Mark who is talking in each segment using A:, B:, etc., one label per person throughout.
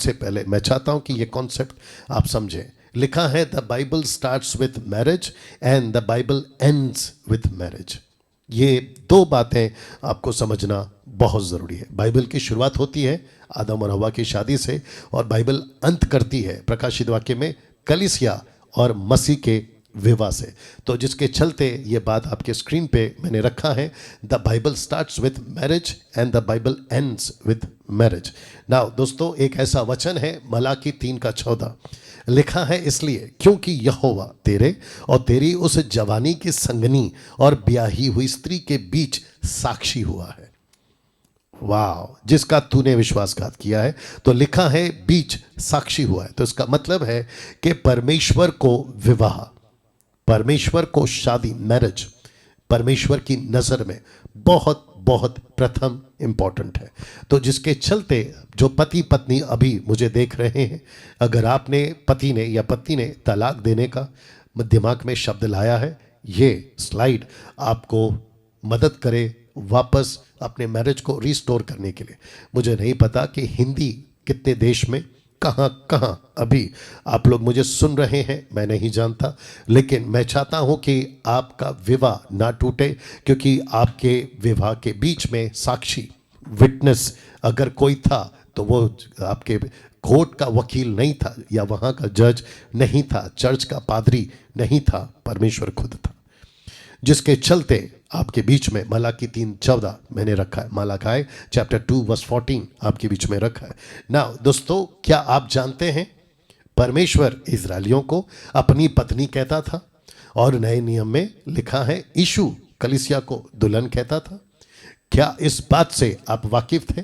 A: से पहले मैं चाहता हूं कि ये कॉन्सेप्ट आप समझें। लिखा है the Bible starts with marriage and the Bible ends with marriage. ये दो बातें आपको समझना बहुत ज़रूरी है। बाइबल की शुरुआत होती है आदम और हवा की शादी से, और बाइबल अंत करती है प्रकाशित वाक्य में कलीसिया और मसीह के विवाह से। तो जिसके चलते ये बात आपके स्क्रीन पे मैंने रखा है, the Bible starts with marriage and the Bible ends with marriage. Now दोस्तों, एक ऐसा वचन है मलाकी 3:14, लिखा है इसलिए क्योंकि यहोवा तेरे और तेरी उस जवानी की संगनी और ब्याही हुई स्त्री के बीच साक्षी हुआ है। वाह, जिसका तूने विश्वासघात किया है। तो लिखा है बीच साक्षी हुआ है, तो इसका मतलब है कि परमेश्वर को विवाह, परमेश्वर को शादी, मैरिज परमेश्वर की नज़र में बहुत बहुत प्रथम इंपॉर्टेंट है। तो जिसके चलते जो पति पत्नी अभी मुझे देख रहे हैं, अगर आपने पति ने या पत्नी ने तलाक देने का दिमाग में शब्द लाया है, ये स्लाइड आपको मदद करे वापस अपने मैरिज को रिस्टोर करने के लिए। मुझे नहीं पता कि हिंदी कितने देश में कहाँ कहाँ अभी आप लोग मुझे सुन रहे हैं, मैं नहीं जानता, लेकिन मैं चाहता हूँ कि आपका विवाह ना टूटे, क्योंकि आपके विवाह के बीच में साक्षी, विटनेस अगर कोई था तो वो आपके कोर्ट का वकील नहीं था, या वहाँ का जज नहीं था, चर्च का पादरी नहीं था, परमेश्वर खुद था। जिसके चलते आपके बीच में मलाकी 3:14 मैंने रखा है, मलाकी चैप्टर 2 वर्स 14 आपके बीच में रखा है। ना दोस्तों, क्या आप जानते हैं परमेश्वर इजरायलियों को अपनी पत्नी कहता था, और नए नियम में लिखा है यीशु कलीसिया को दुल्हन कहता था। क्या इस बात से आप वाकिफ थे?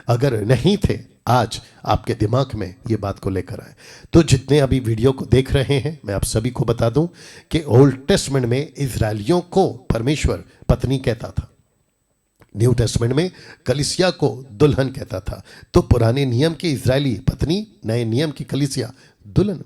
A: अगर नहीं थे, आज आपके दिमाग में ये बात को लेकर आए। तो जितने अभी वीडियो को देख रहे हैं, मैं आप सभी को बता दूं कि ओल्ड टेस्टमेंट में इजरायलियों को परमेश्वर पत्नी कहता था, न्यू टेस्टमेंट में कलीसिया को दुल्हन कहता था। तो पुराने नियम की इजरायली पत्नी, नए नियम की कलीसिया दुल्हन।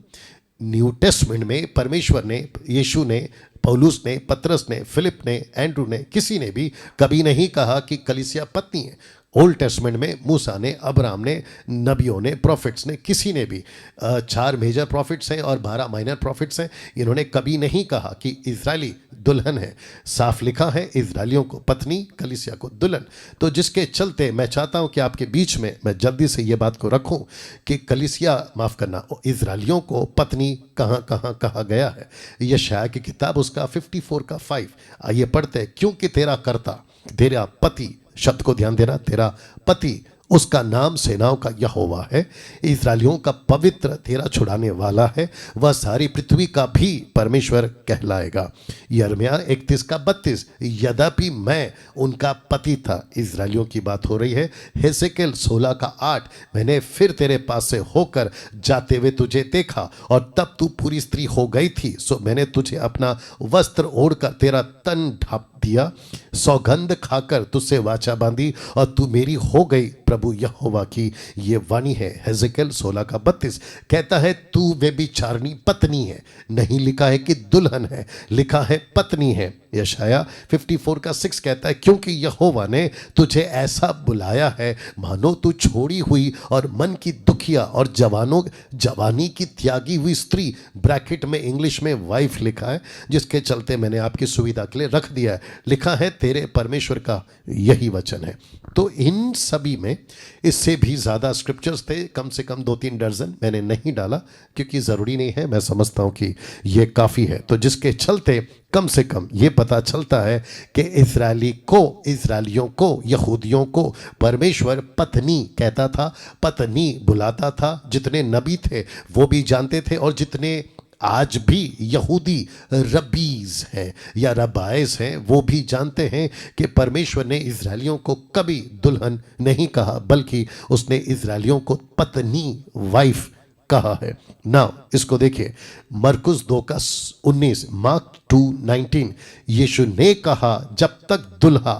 A: न्यू टेस्टमेंट में परमेश्वर ने, यीशु ने, पौलुस ने, पतरस ने, फिलिप ने, एंड्रू ने, किसी ने भी कभी नहीं कहा कि कलीसिया पत्नी है। ओल्ड टेस्टमेंट में मूसा ने, अब्राहम ने, नबियों ने, प्रॉफिट्स ने, किसी ने भी 4 मेजर प्रॉफिट्स हैं और 12 माइनर प्रॉफिट्स हैं, इन्होंने कभी नहीं कहा कि इजरायली दुल्हन है। साफ लिखा है इजरायलियों को पत्नी, कलीसिया को दुल्हन। तो जिसके चलते मैं चाहता हूं कि आपके बीच में मैं जल्दी से ये बात को रखूं कि कलीसिया, माफ करना, इजरायलियों को पत्नी कहां कहां कहा गया है। यशायाह की किताब उसका 54:5, आइए पढ़ते हैं। क्योंकि तेरा कर्ता, तेरा पति, शब्द को ध्यान देना, तेरा पति, उसका नाम सेनाओं का यहोवा है, इजरायलियों का पवित्र, तेरा छुड़ाने वाला है, वह सारी पृथ्वी का भी परमेश्वर कहलाएगा। यिर्मयाह 31:32, यद्यपि मैं उनका पति था, इजरायलियों की बात हो रही है। हेसेकेल 16:8, मैंने फिर तेरे पास से होकर जाते हुए तुझे देखा और तब तू पूरी स्त्री हो गई थी, सो मैंने तुझे अपना वस्त्र ओढ़कर तेरा तन ढांप दिया, सौगंध खाकर तुझसे वाचा बांधी और तू मेरी हो गई, प्रभु यहोवा की ये वाणी है। हेजेकेल 16:32 कहता है तू व्यभिचारिणी पत्नी है, नहीं लिखा है कि दुल्हन है, लिखा है पत्नी है। यशायाह 54:6 कहता है क्योंकि यहोवा ने तुझे ऐसा बुलाया है मानो तू छोड़ी हुई और मन की दुखिया और जवानी की त्यागी हुई स्त्री, ब्रैकेट में इंग्लिश में वाइफ लिखा है, जिसके चलते मैंने आपकी सुविधा के लिए रख दिया है। लिखा है तेरे परमेश्वर का यही वचन है। तो इन सभी में इससे भी ज़्यादा स्क्रिप्चर्स थे, कम से कम 2-3 दर्जन मैंने नहीं डाला क्योंकि ज़रूरी नहीं है, मैं समझता हूँ कि ये काफ़ी है। तो जिसके चलते कम से कम ये पता चलता है कि इजरायलियों को, यहूदियों को परमेश्वर पत्नी कहता था, पत्नी बुलाता था। जितने नबी थे वो भी जानते थे, और जितने आज भी यहूदी रबीज हैं या रबाइज हैं वो भी जानते हैं कि परमेश्वर ने इजरायलियों को कभी दुल्हन नहीं कहा, बल्कि उसने इजरायलियों को पत्नी, वाइफ कहा है। नाउ इसको देखिए, मरकुस 2:19, मार्क 2:19, यीशु ने कहा जब तक दुल्हा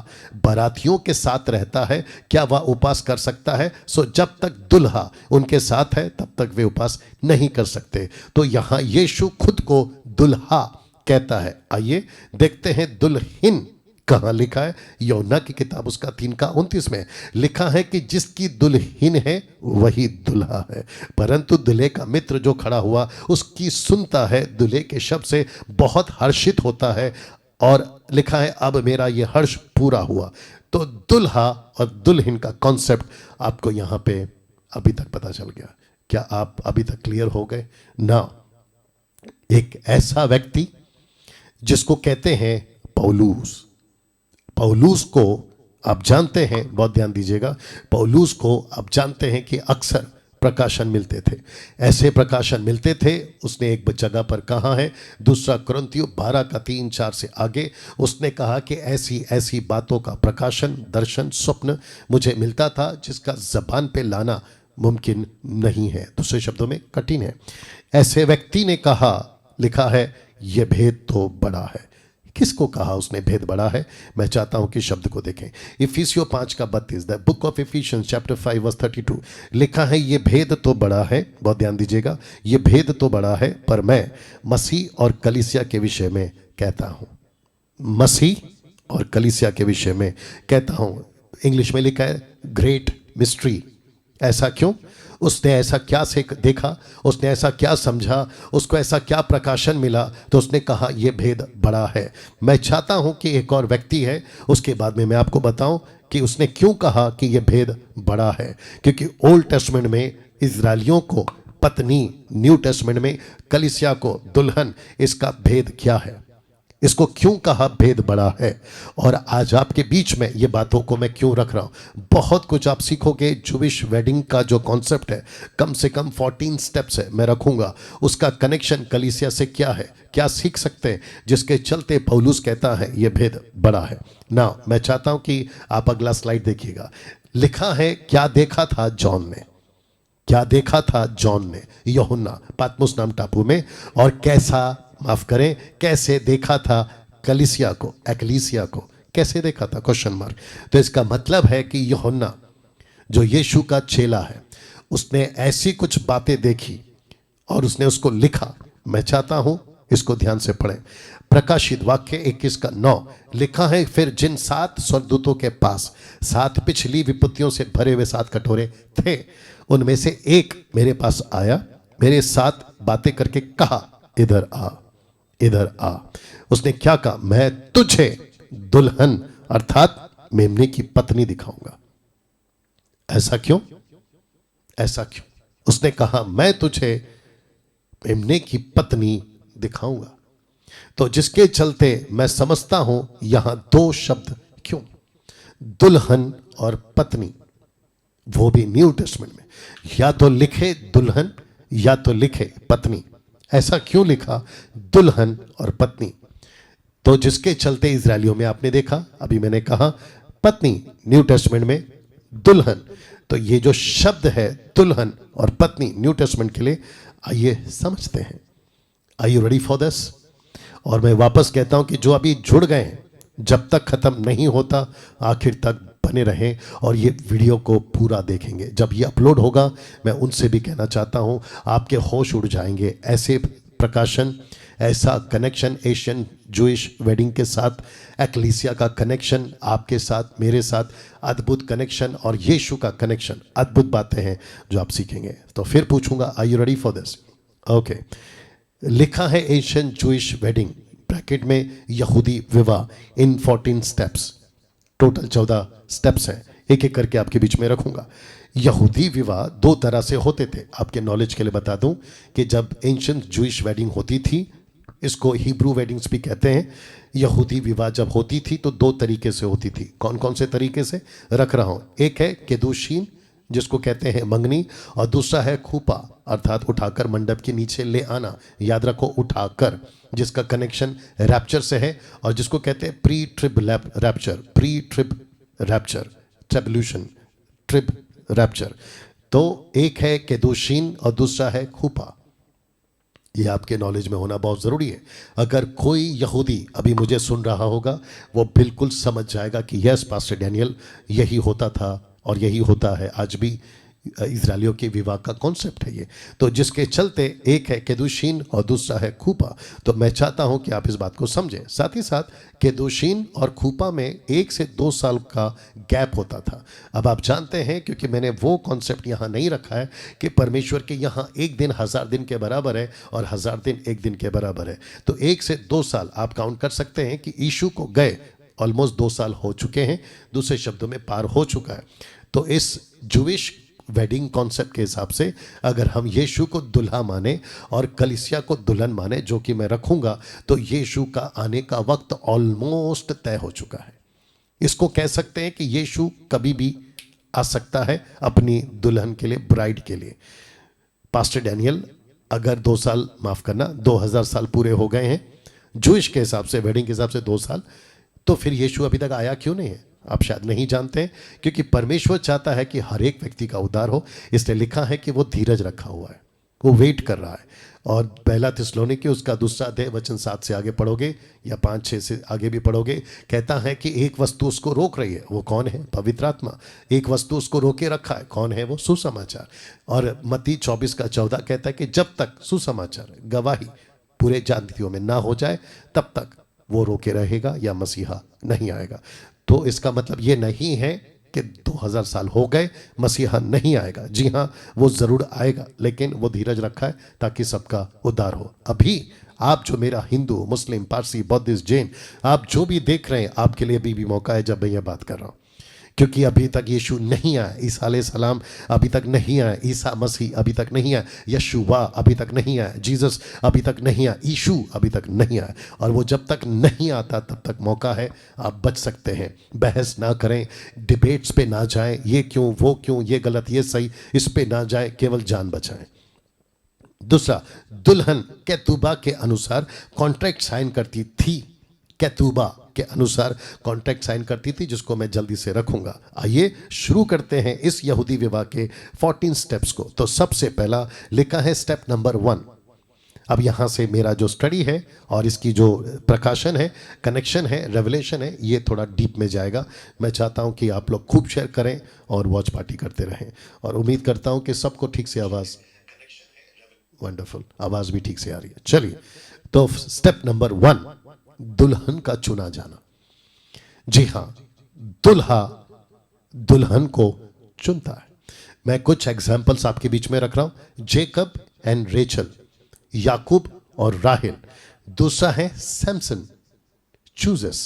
A: बारातियों के साथ रहता है क्या वह उपवास कर सकता है? सो जब तक दुल्हा उनके साथ है तब तक वे उपवास नहीं कर सकते। तो यहां यीशु खुद को दुल्हा कहता है। आइए देखते हैं दुल्हन कहाँ लिखा है? यूहन्ना की किताब उसका 3:29 में लिखा है कि जिसकी दुल्हन है वही दुल्हा है, परंतु दुल्हे का मित्र जो खड़ा हुआ उसकी सुनता है, दुल्हे के शब्द से बहुत हर्षित होता है, और लिखा है अब मेरा ये हर्ष पूरा हुआ। तो दुल्हा और दुल्हन का कॉन्सेप्ट आपको यहाँ पे अभी तक पता चल गया। क्या आप अभी तक क्लियर हो गए ना? एक ऐसा व्यक्ति जिसको कहते हैं पौलुस, पौलुस को आप जानते हैं, बहुत ध्यान दीजिएगा, पौलुस को आप जानते हैं कि अक्सर प्रकाशन मिलते थे, ऐसे प्रकाशन मिलते थे। उसने एक जगह पर कहा है, दूसरा कुरिन्थियों 12:3-4 से आगे, उसने कहा कि ऐसी ऐसी बातों का प्रकाशन, दर्शन, स्वप्न मुझे मिलता था जिसका जबान पे लाना मुमकिन नहीं है, दूसरे शब्दों में कठिन है। ऐसे व्यक्ति ने कहा, लिखा है यह भेद तो बड़ा है। किसको कहा उसने भेद बड़ा है? मैं चाहता हूं कि शब्द को देखें। इफिसियों 5:32, the book of efficiency chapter 5:32 लिखा है ये भेद तो बड़ा है, बहुत ध्यान दीजिएगा, ये भेद तो बड़ा है, पर मैं मसीह और कलीसिया के विषय में कहता हूं। मसीह और कलीसिया के विषय में कहता हूं। इंग्लिश में लिखा है ग्रेट मिस्ट्री। ऐसा क्यों? उसने ऐसा क्या देखा, उसने ऐसा क्या समझा, उसको ऐसा क्या प्रकाशन मिला, तो उसने कहा यह भेद बड़ा है। मैं चाहता हूं कि एक और व्यक्ति है, उसके बाद में मैं आपको बताऊं कि उसने क्यों कहा कि यह भेद बड़ा है। क्योंकि ओल्ड टेस्टमेंट में इजरायलियों को पत्नी, न्यू टेस्टमेंट में कलीसिया को दुल्हन, इसका भेद क्या है, इसको क्यों कहा भेद बड़ा है। और आज आपके बीच में ये बातों को मैं क्यों रख रहा हूं, बहुत कुछ आप सीखोगे। जूविश वेडिंग का जो कॉन्सेप्ट है, कम से कम 14 स्टेप्स है, मैं रखूंगा। उसका कनेक्शन कलीसिया से क्या है, क्या सीख सकते हैं, जिसके चलते पौलुस कहता है ये भेद बड़ा है ना। मैं चाहता हूं कि आप अगला स्लाइड देखिएगा। लिखा है क्या देखा था जॉन ने, क्या देखा था जॉन ने, यूहन्ना पातमुस नाम टापू में, और कैसा, माफ करें, कैसे देखा था कलीसिया को, एक्लीसिया को कैसे देखा था, क्वेश्चन मार्क। तो इसका मतलब है कि यूहन्ना जो यीशु का चेला है, उसने ऐसी कुछ बातें देखी और उसने उसको लिखा। मैं चाहता हूं इसको ध्यान से पढ़ें। प्रकाशित वाक्य 21:9 लिखा है, फिर जिन 7 स्वर्गदूतों के पास 7 पिछली विपत्तियों से भरे हुए 7 कटोरे थे, उनमें से एक मेरे पास आया, मेरे साथ बातें करके कहा इधर आ, इधर आ। उसने क्या कहा? मैं तुझे दुल्हन अर्थात मेमने की पत्नी दिखाऊंगा। ऐसा क्यों? ऐसा क्यों? उसने कहा मैं तुझे मेमने की पत्नी दिखाऊंगा। तो जिसके चलते मैं समझता हूं यहां 2 शब्द क्यों, दुल्हन और पत्नी, वो भी न्यू टेस्टमेंट में, या तो लिखे दुल्हन या तो लिखे पत्नी। ऐसा क्यों लिखा दुल्हन और पत्नी? तो जिसके चलते इजरायलियों में आपने देखा, अभी मैंने कहा पत्नी, न्यू टेस्टमेंट में दुल्हन। तो ये जो शब्द है दुल्हन और पत्नी न्यू टेस्टमेंट के लिए, आइए समझते हैं। Are you ready for this? और मैं वापस कहता हूं कि जो अभी जुड़ गए हैं, जब तक खत्म नहीं होता आखिर तक बने रहें और ये वीडियो को पूरा देखेंगे। जब ये अपलोड होगा, मैं उनसे भी कहना चाहता हूं, आपके होश उड़ जाएंगे। ऐसे प्रकाशन, ऐसा कनेक्शन एशियन जूइश वेडिंग के साथ, एक्लीसिया का कनेक्शन आपके साथ, मेरे साथ, अद्भुत कनेक्शन, और यीशु का कनेक्शन, अद्भुत बातें हैं जो आप सीखेंगे। तो फिर पूछूंगा, are you ready for this? Okay. लिखा है एशियन जूइश वेडिंग, ब्रैकेट में यहूदी विवाह इन 14 स्टेप्स। टोटल 14 स्टेप्स हैं, एक एक करके आपके बीच में रखूंगा। यहूदी विवाह 2 तरह से होते थे। आपके नॉलेज के लिए बता दूं कि जब एंशिएंट जूइश वेडिंग होती थी, इसको हिब्रू वेडिंग्स भी कहते हैं, यहूदी विवाह जब होती थी तो 2 तरीके से होती थी। कौन कौन से तरीके से रख रहा हूं? एक है केदुशीन, जिसको कहते हैं मंगनी, और दूसरा है खूपा, अर्थात उठाकर मंडप के नीचे ले आना। याद रखो, उठाकर, जिसका कनेक्शन रैप्चर से है, और जिसको कहते हैं pre trib rapture, pre trib rapture, tribulation, trib rapture. तो एक है केदुशीन और दूसरा है खूपा। ये आपके नॉलेज में होना बहुत ज़रूरी है। अगर कोई यहूदी अभी मुझे सुन रहा होगा, वो बिल्कुल समझ जाएगा कि यस पास्टर डैनियल, यही होता था और यही होता है आज भी। इजरायलियों के विवाह का कॉन्सेप्ट है ये। तो जिसके चलते एक है केदुशीन और दूसरा है खूपा। तो मैं चाहता हूं कि आप इस बात को समझें। साथ ही साथ केदुशीन और खूपा में 1 से 2 साल का गैप होता था। अब आप जानते हैं, क्योंकि मैंने वो कॉन्सेप्ट यहाँ नहीं रखा है कि परमेश्वर के यहाँ 1 दिन 1000 दिन के बराबर है और 1000 दिन 1 दिन के बराबर है। तो 1 से 2 साल आप काउंट कर सकते हैं कि यीशु को गए ऑलमोस्ट 2 साल हो चुके हैं, दूसरे शब्दों में पार हो चुका है। तो इस जूविश वेडिंग कॉन्सेप्ट के हिसाब से अगर हम यीशु को दुल्हा माने और कलीसिया को दुल्हन माने, जो कि मैं रखूंगा, तो यीशु का आने का वक्त ऑलमोस्ट तय हो चुका है। इसको कह सकते हैं कि यीशु कभी भी आ सकता है अपनी दुल्हन के लिए, ब्राइड के लिए। पास्टर डैनियल, अगर 2 साल, माफ करना, 2000 साल पूरे हो गए हैं जूइश के हिसाब से, वेडिंग के हिसाब से 2 साल, तो फिर यीशु अभी तक आया क्यों नहीं है? आप शायद नहीं जानते हैं, क्योंकि परमेश्वर चाहता है कि हर एक व्यक्ति का उद्धार हो। इसलिए लिखा है कि वो धीरज रखा हुआ है, वो वेट कर रहा है। और पहला थिस्सलुनीकी उसका 2 अध्याय वचन 7 से आगे पढ़ोगे या 5-6 से आगे भी पढ़ोगे, कहता है कि एक वस्तु उसको रोक रही है। वो कौन है? पवित्र आत्मा। एक वस्तु उसको रोके रखा है, कौन है वो? सुसमाचार। और मत्ती 24:14 कहता है कि जब तक सुसमाचार, गवाही पूरे जातियों में ना हो जाए, तब तक वो रोके रहेगा या मसीहा नहीं आएगा। तो इसका मतलब ये नहीं है कि 2000 साल हो गए मसीहा नहीं आएगा। जी हाँ, वो ज़रूर आएगा, लेकिन वो धीरज रखा है ताकि सबका उद्धार हो। अभी आप जो मेरा हिंदू, मुस्लिम, पारसी, बौद्धिस्ट, जैन, आप जो भी देख रहे हैं, आपके लिए अभी भी मौका है जब मैं ये बात कर रहा हूँ, क्योंकि अभी तक यीशु नहीं आया, ईसा अलैहिस्सलाम अभी तक नहीं आया, ईसा मसीह अभी तक नहीं आया, यशुवा अभी तक नहीं आया, जीसस अभी तक नहीं आया, यीशु अभी तक नहीं आया। और वो जब तक नहीं आता तब तक मौका है, आप बच सकते हैं। बहस ना करें, डिबेट्स पे ना जाएं, ये क्यों, वो क्यों, ये गलत, ये सही, इस पे ना जाएं, केवल जान बचाएं। दूसरा, दुल्हन कैतुबा के अनुसार कॉन्ट्रैक्ट साइन करती थी। कैतुबा के अनुसार कॉन्ट्रैक्ट साइन करती थी, जिसको मैं जल्दी से रखूंगा। आइए शुरू करते हैं इस यहूदी विवाह के 14 स्टेप्स को। तो सबसे पहला लिखा है स्टेप नंबर 1। अब यहाँ से मेरा जो स्टडी है और इसकी जो प्रकाशन है, कनेक्शन है, रेवलेशन है, ये थोड़ा डीप में जाएगा। मैं चाहता हूँ कि आप लोग खूब शेयर करें और वॉच पार्टी करते रहें, और उम्मीद करता हूँ कि सबको ठीक से आवाज़, वंडरफुल, आवाज़ भी ठीक से आ रही है। चलिए, तो स्टेप नंबर 1, दुल्हन का चुना जाना। जी हां, दुल्हा दुल्हन को चुनता है। मैं कुछ एग्जाम्पल्स आपके बीच में रख रहा हूं। जेकब एंड रेचल, याकूब और राहेल। दूसरा है Samson chooses.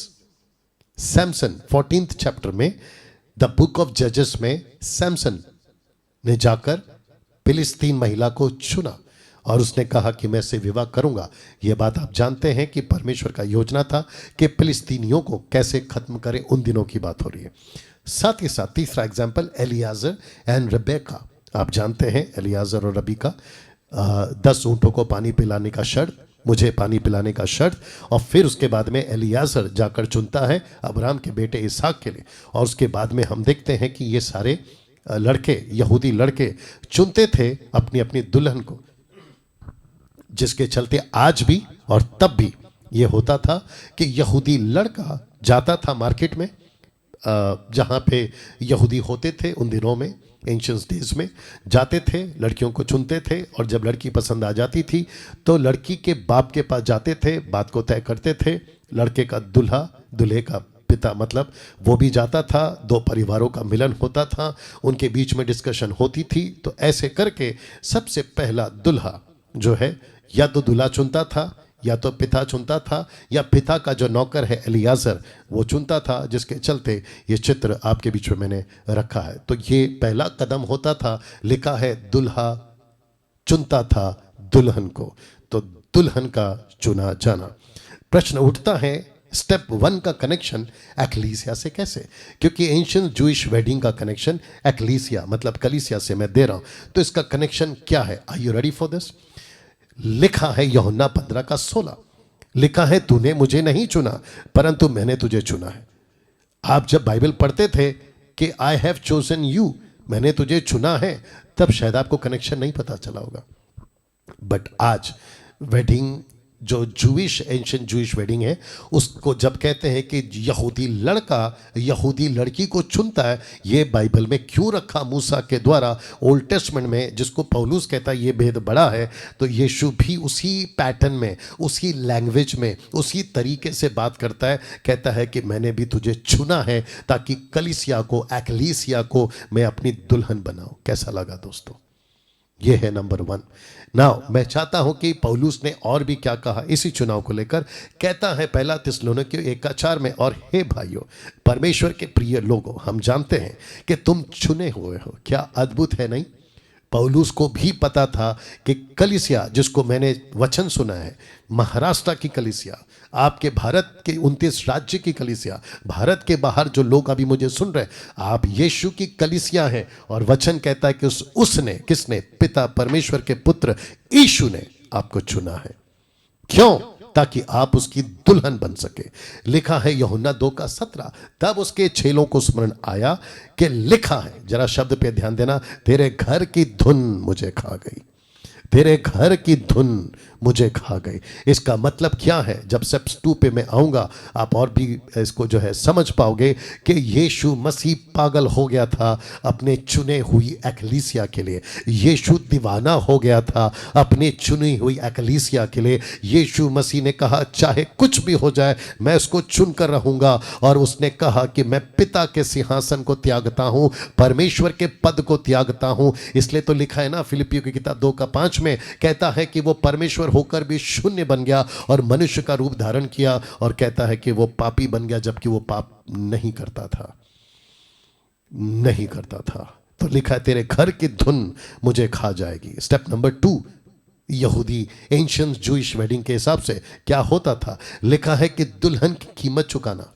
A: Samson 14th chapter में, द बुक ऑफ जजेस में, सैमसन ने जाकर फिलिस्तीन महिला को चुना और उसने कहा कि मैं इससे विवाह करूंगा। यह बात आप जानते हैं कि परमेश्वर का योजना था कि फिलिस्तीनियों को कैसे खत्म करें, उन दिनों की बात हो रही है। साथ ही साथ तीसरा एग्जाम्पल, एलियाजर एंड रबेका। आप जानते हैं एलियाजर और रबीका, 10 ऊंटों को पानी पिलाने का शर्त, मुझे पानी पिलाने का शर्त। और फिर उसके बाद में एलियाजर जाकर चुनता है अब्राहम के बेटे इसहाक के लिए। और उसके बाद में हम देखते हैं कि ये सारे लड़के, यहूदी लड़के चुनते थे अपनी अपनी दुल्हन को, जिसके चलते आज भी और तब भी ये होता था कि यहूदी लड़का जाता था मार्केट में, जहाँ पे यहूदी होते थे उन दिनों में, एंशियंट डेज में, जाते थे, लड़कियों को चुनते थे, और जब लड़की पसंद आ जाती थी तो लड़की के बाप के पास जाते थे, बात को तय करते थे। लड़के का दूल्हा, दूल्हे का पिता मतलब, वो भी जाता था, 2 परिवारों का मिलन होता था, उनके बीच में डिस्कशन होती थी। तो ऐसे करके सबसे पहला दुल्हा जो है, या तो दूल्हा चुनता था, या तो पिता चुनता था, या पिता का जो नौकर है एलियाजर वो चुनता था, जिसके चलते ये चित्र आपके बीच में मैंने रखा है। तो ये पहला कदम होता था। लिखा है दुल्हा चुनता था दुल्हन को। तो दुल्हन का चुना जाना। प्रश्न उठता है, स्टेप 1 का कनेक्शन एक्लीसिया से कैसे? क्योंकि एंशिएंट जूइश वेडिंग का कनेक्शन एक्लीसिया मतलब कलीसिया से मैं दे रहा हूं। तो इसका कनेक्शन क्या है? Are you ready for this? लिखा है यूहन्ना 15:16, लिखा है तूने मुझे नहीं चुना परंतु मैंने तुझे चुना है। आप जब बाइबल पढ़ते थे कि आई हैव चोजन यू, मैंने तुझे चुना है, तब शायद आपको कनेक्शन नहीं पता चला होगा। बट आज वेडिंग जो जूइश एंशिएंट जूइश वेडिंग है, उसको जब कहते हैं कि यहूदी लड़का यहूदी लड़की को चुनता है, ये बाइबल में क्यों रखा मूसा के द्वारा ओल्ड टेस्टमेंट में, जिसको पौलुस कहता है ये भेद बड़ा है, तो यीशु भी उसी पैटर्न में, उसी लैंग्वेज में, उसी तरीके से बात करता है। कहता है कि मैंने भी तुझे चुना है ताकि कलीसिया को, एक्लीसिया को मैं अपनी दुल्हन बनाऊं। कैसा लगा दोस्तों? ये है नंबर 1। नाउ मैं चाहता हूं कि पौलुस ने और भी क्या कहा इसी चुनाव को लेकर। कहता है पहला थिस्सलुनीके 1:4 में, और हे भाइयों, परमेश्वर के प्रिय लोगों, हम जानते हैं कि तुम चुने हुए हो। क्या अद्भुत है नहीं? पौलुस को भी पता था कि कलीसिया, जिसको मैंने वचन सुना है, महाराष्ट्र की कलीसिया, आपके भारत के 29 राज्य की कलीसिया, भारत के बाहर जो लोग अभी मुझे सुन रहे हैं, आप यीशु की कलीसिया हैं। और वचन कहता है कि उसने, किसने? पिता परमेश्वर के पुत्र यीशु ने आपको चुना है। क्यों? ताकि आप उसकी दुल्हन बन सके। लिखा है यूहन्ना 2:17, तब उसके चेलों को स्मरण आया कि लिखा है, जरा शब्द पे ध्यान देना, तेरे घर की धुन मुझे खा गई, तेरे घर की धुन मुझे खा गई। इसका मतलब क्या है? जब स्टेप्स 2 पे मैं आऊँगा, आप और भी इसको जो है समझ पाओगे कि यीशु मसीह पागल हो गया था अपने चुने हुई एक्लीसिया के लिए। यीशु दीवाना हो गया था अपने चुनी हुई एक्लीसिया के लिए। यीशु मसीह ने कहा चाहे कुछ भी हो जाए मैं उसको चुन कर रहूँगा। और उसने कहा कि मैं पिता के सिंहासन को त्यागता हूँ, परमेश्वर के पद को त्यागता हूँ। इसलिए तो लिखा है ना फिलिपियों की किताब 2:5 में, कहता है कि वो परमेश्वर होकर भी शून्य बन गया और मनुष्य का रूप धारण किया। और कहता है कि वो पापी बन गया, जबकि वो पाप नहीं करता था, नहीं करता था। तो लिखा है तेरे घर की धुन मुझे खा जाएगी। स्टेप नंबर 2, यहूदी एंशिएंट जूइश वेडिंग के हिसाब से क्या होता था? लिखा है कि दुल्हन की कीमत चुकाना,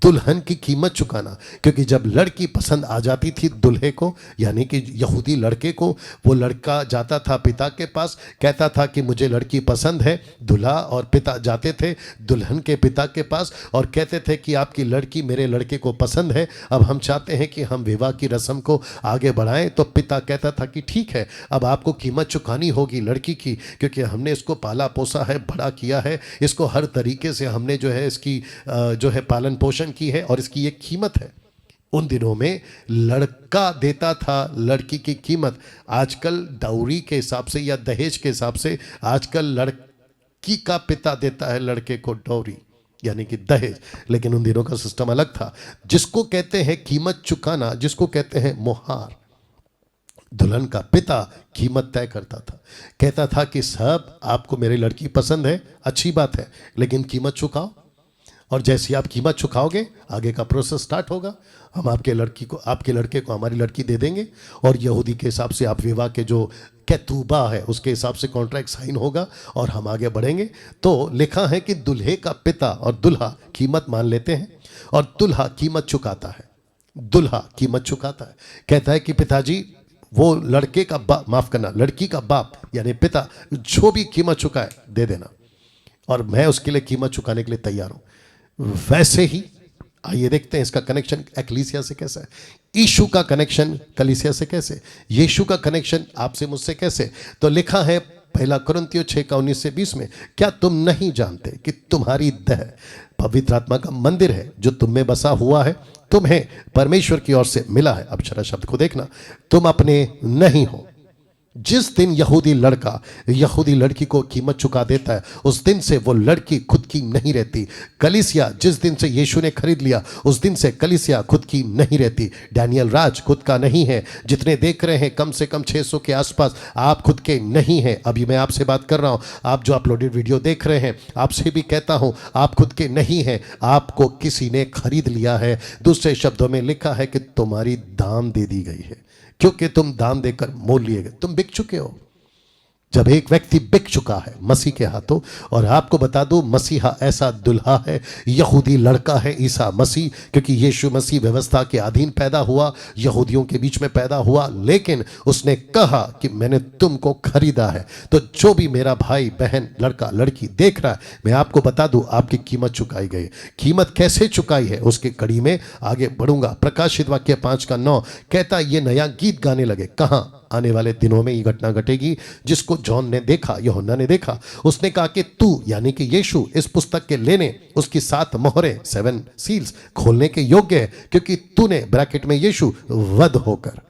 A: दुल्हन की कीमत चुकाना। क्योंकि जब लड़की पसंद आ जाती थी दुल्हे को, यानी कि यहूदी लड़के को, वो लड़का जाता था पिता के पास, कहता था कि मुझे लड़की पसंद है। दूल्हा और पिता जाते थे दुल्हन के पिता के पास और कहते थे कि आपकी लड़की मेरे लड़के को पसंद है, अब हम चाहते हैं कि हम विवाह की रस्म को आगे बढ़ाएं। तो पिता कहता था कि ठीक है, अब आपको कीमत चुकानी होगी लड़की की, क्योंकि हमने इसको पाला पोसा है, बड़ा किया है, इसको हर तरीके से हमने जो है इसकी जो है पालन पोषण की है और इसकी एक कीमत है। उन दिनों में लड़का देता था लड़की की कीमत। आजकल डाउरी के हिसाब से या दहेज के हिसाब से आजकल लड़की का पिता देता है लड़के को डाउरी, यानी कि दहेज। लेकिन उन दिनों का सिस्टम अलग था, जिसको कहते हैं कीमत चुकाना, जिसको कहते हैं मोहार। दुल्हन का पिता कीमत तय करता था, कहता था कि साहब आपको मेरी लड़की पसंद है, अच्छी बात है, लेकिन कीमत चुकाओ। और जैसे आप कीमत चुकाओगे आगे का प्रोसेस स्टार्ट होगा। हम आपके लड़के को हमारी लड़की दे देंगे और यहूदी के हिसाब से आप विवाह के जो कैतूबा है उसके हिसाब से कॉन्ट्रैक्ट साइन होगा और हम आगे बढ़ेंगे। तो लिखा है कि दूल्हे का पिता और दुल्हा कीमत मान लेते हैं और दुल्हा कीमत चुकाता है। दुल्हा कीमत चुकाता है, कहता है कि पिताजी वो लड़के का बाप, माफ करना, लड़की का बाप यानी पिता जो भी कीमत चुकाए दे देना और मैं उसके लिए कीमत चुकाने के लिए तैयार हूं। वैसे ही आइए देखते हैं इसका कनेक्शन एक्लीसिया से कैसा है, यीशु का कनेक्शन कलीसिया से कैसे, यीशु का कनेक्शन आपसे मुझसे कैसे। तो लिखा है पहला कुरिन्थियों 6:19-20 में, क्या तुम नहीं जानते कि तुम्हारी देह पवित्र आत्मा का मंदिर है जो तुम में बसा हुआ है, तुम्हें परमेश्वर की ओर से मिला है। अब जरा शब्द को देखना, तुम अपने नहीं हो। जिस दिन यहूदी लड़का यहूदी लड़की को कीमत चुका देता है उस दिन से वो लड़की खुद की नहीं रहती। कलीसिया जिस दिन से यीशु ने खरीद लिया उस दिन से कलीसिया खुद की नहीं रहती। डैनियल राज खुद का नहीं है, जितने देख रहे हैं कम से कम 600 के आसपास आप खुद के नहीं हैं। अभी मैं आपसे बात कर रहा हूं, आप जो अपलोडेड वीडियो देख रहे हैं आपसे भी कहता हूं आप खुद के नहीं हैं, आपको किसी ने खरीद लिया है। दूसरे शब्दों में लिखा है कि तुम्हारी दाम दे दी गई है, क्योंकि तुम दाम देकर मोल लिए गए, तुम बिक चुके हो। जब एक व्यक्ति बिक चुका है मसीह के हाथों, और आपको बता दूं मसीहा ऐसा दुल्हा है, यहूदी लड़का है ईसा मसीह, क्योंकि यीशु मसीह व्यवस्था के अधीन पैदा हुआ, यहूदियों के बीच में पैदा हुआ, लेकिन उसने कहा कि मैंने तुमको खरीदा है। तो जो भी मेरा भाई बहन लड़का लड़की देख रहा है, मैं आपको बता दूं आपकी कीमत चुकाई गई। कीमत कैसे चुकाई है उसकी कड़ी में आगे बढ़ूंगा। प्रकाशित वाक्य 5:9 कहता ये नया गीत गाने लगे, कहां? आने वाले दिनों में ये घटना घटेगी जिसको जॉन ने देखा, यूहन्ना ने देखा। उसने कहा कि तू यानी कि यीशु इस पुस्तक के लेने, उसकी 7 मोहरें 7 सील्स खोलने के योग्य है, क्योंकि तूने ब्रैकेट में यीशु वध होकर,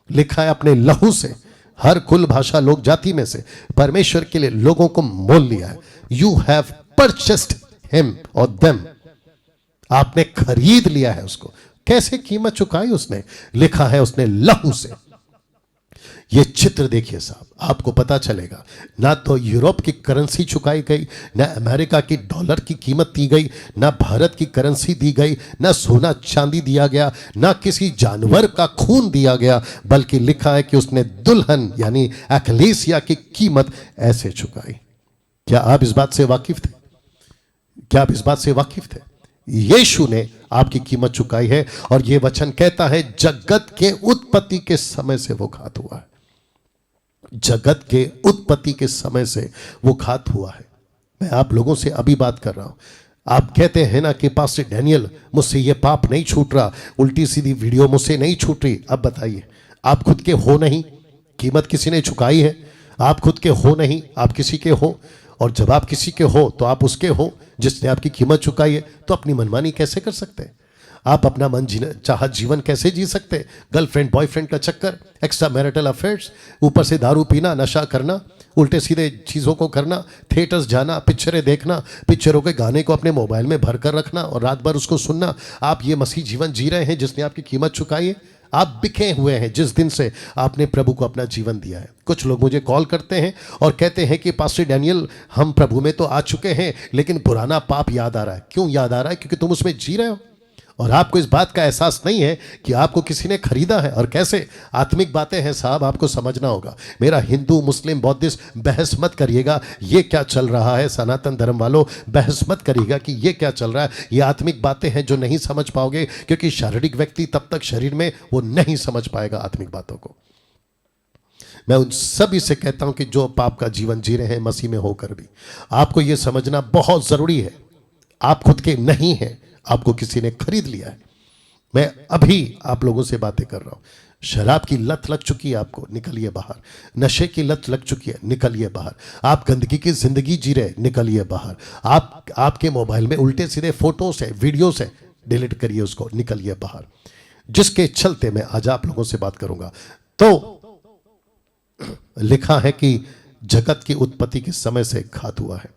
A: लिखा है अपने लहू से हर कुल भाषा लोक जाति में से परमेश्वर के लिए लोगों को मोल लिया है। यू हैव परचेस्ड हिम और देम, आपने खरीद लिया है उसको। कैसे कीमत चुकाई उसने? लिखा है उसने लहू से। ये चित्र देखिए साहब, आपको पता चलेगा ना तो यूरोप की करेंसी चुकाई गई, ना अमेरिका की डॉलर की कीमत दी गई, ना भारत की करेंसी दी गई, ना सोना चांदी दिया गया, ना किसी जानवर का खून दिया गया, बल्कि लिखा है कि उसने दुल्हन यानी एक्लेसिया की कीमत ऐसे चुकाई। क्या आप इस बात से वाकिफ थे? क्या आप इस बात से वाकिफ थे? यीशु ने आपकी कीमत चुकाई है। और यह वचन कहता है जगत के उत्पत्ति के समय से वो घात हुआ है। जगत के उत्पत्ति के समय से वो घात हुआ है। मैं आप लोगों से अभी बात कर रहा हूं। आप कहते हैं ना कि पास्टर डैनियल मुझसे ये पाप नहीं छूट रहा, उल्टी सीधी वीडियो मुझसे नहीं छूट रही। अब बताइए, आप खुद के हो नहीं, कीमत किसी ने चुकाई है। आप खुद के हो नहीं, आप किसी के हो। और जब आप किसी के हो तो आप उसके हो जिसने आपकी कीमत चुकाई है। तो अपनी मनमानी कैसे कर सकते हैं? आप अपना मन चाहत जीवन कैसे जी सकते हैं? गर्लफ्रेंड बॉयफ्रेंड का चक्कर, एक्स्ट्रा मैरिटल अफेयर्स, ऊपर से दारू पीना, नशा करना, उल्टे सीधे चीज़ों को करना, थिएटर्स जाना, पिक्चरें देखना, पिक्चरों के गाने को अपने मोबाइल में भर कर रखना और रात भर उसको सुनना। आप ये मसीह जीवन जी रहे हैं जिसने आपकी कीमत चुकाई है? आप बिके हुए हैं जिस दिन से आपने प्रभु को अपना जीवन दिया है। कुछ लोग मुझे कॉल करते हैं और कहते हैं कि पास्टर डैनियल हम प्रभु में तो आ चुके हैं लेकिन पुराना पाप याद आ रहा है। क्यों याद आ रहा है? क्योंकि तुम उसमें जी रहे हो और आपको इस बात का एहसास नहीं है कि आपको किसी ने खरीदा है। और कैसे आत्मिक बातें हैं साहब, आपको समझना होगा। मेरा हिंदू मुस्लिम बौद्धिस्ट बहस मत करिएगा ये क्या चल रहा है। सनातन धर्म वालों बहस मत करिएगा कि ये क्या चल रहा है। ये आत्मिक बातें हैं जो नहीं समझ पाओगे, क्योंकि शारीरिक व्यक्ति तब तक शरीर में वो नहीं समझ पाएगा आत्मिक बातों को। मैं उन सभी से कहता हूं कि जो पाप का जीवन जी रहे हैं मसीह में होकर भी, आपको यह समझना बहुत जरूरी है, आप खुद के नहीं हैं, आपको किसी ने खरीद लिया है। मैं अभी आप लोगों से बातें कर रहा हूं। शराब की लत लग चुकी है आपको, निकलिए बाहर। नशे की लत लग चुकी है, निकलिए बाहर। आप गंदगी की जिंदगी जी रहे, निकलिए बाहर। आपके मोबाइल में उल्टे सीधे फोटोस है, वीडियोस है, डिलीट करिए उसको, निकलिए बाहर। जिसके चलते मैं आज आप लोगों से बात करूंगा। तो लिखा है कि जगत की उत्पत्ति के समय से घात हुआ है।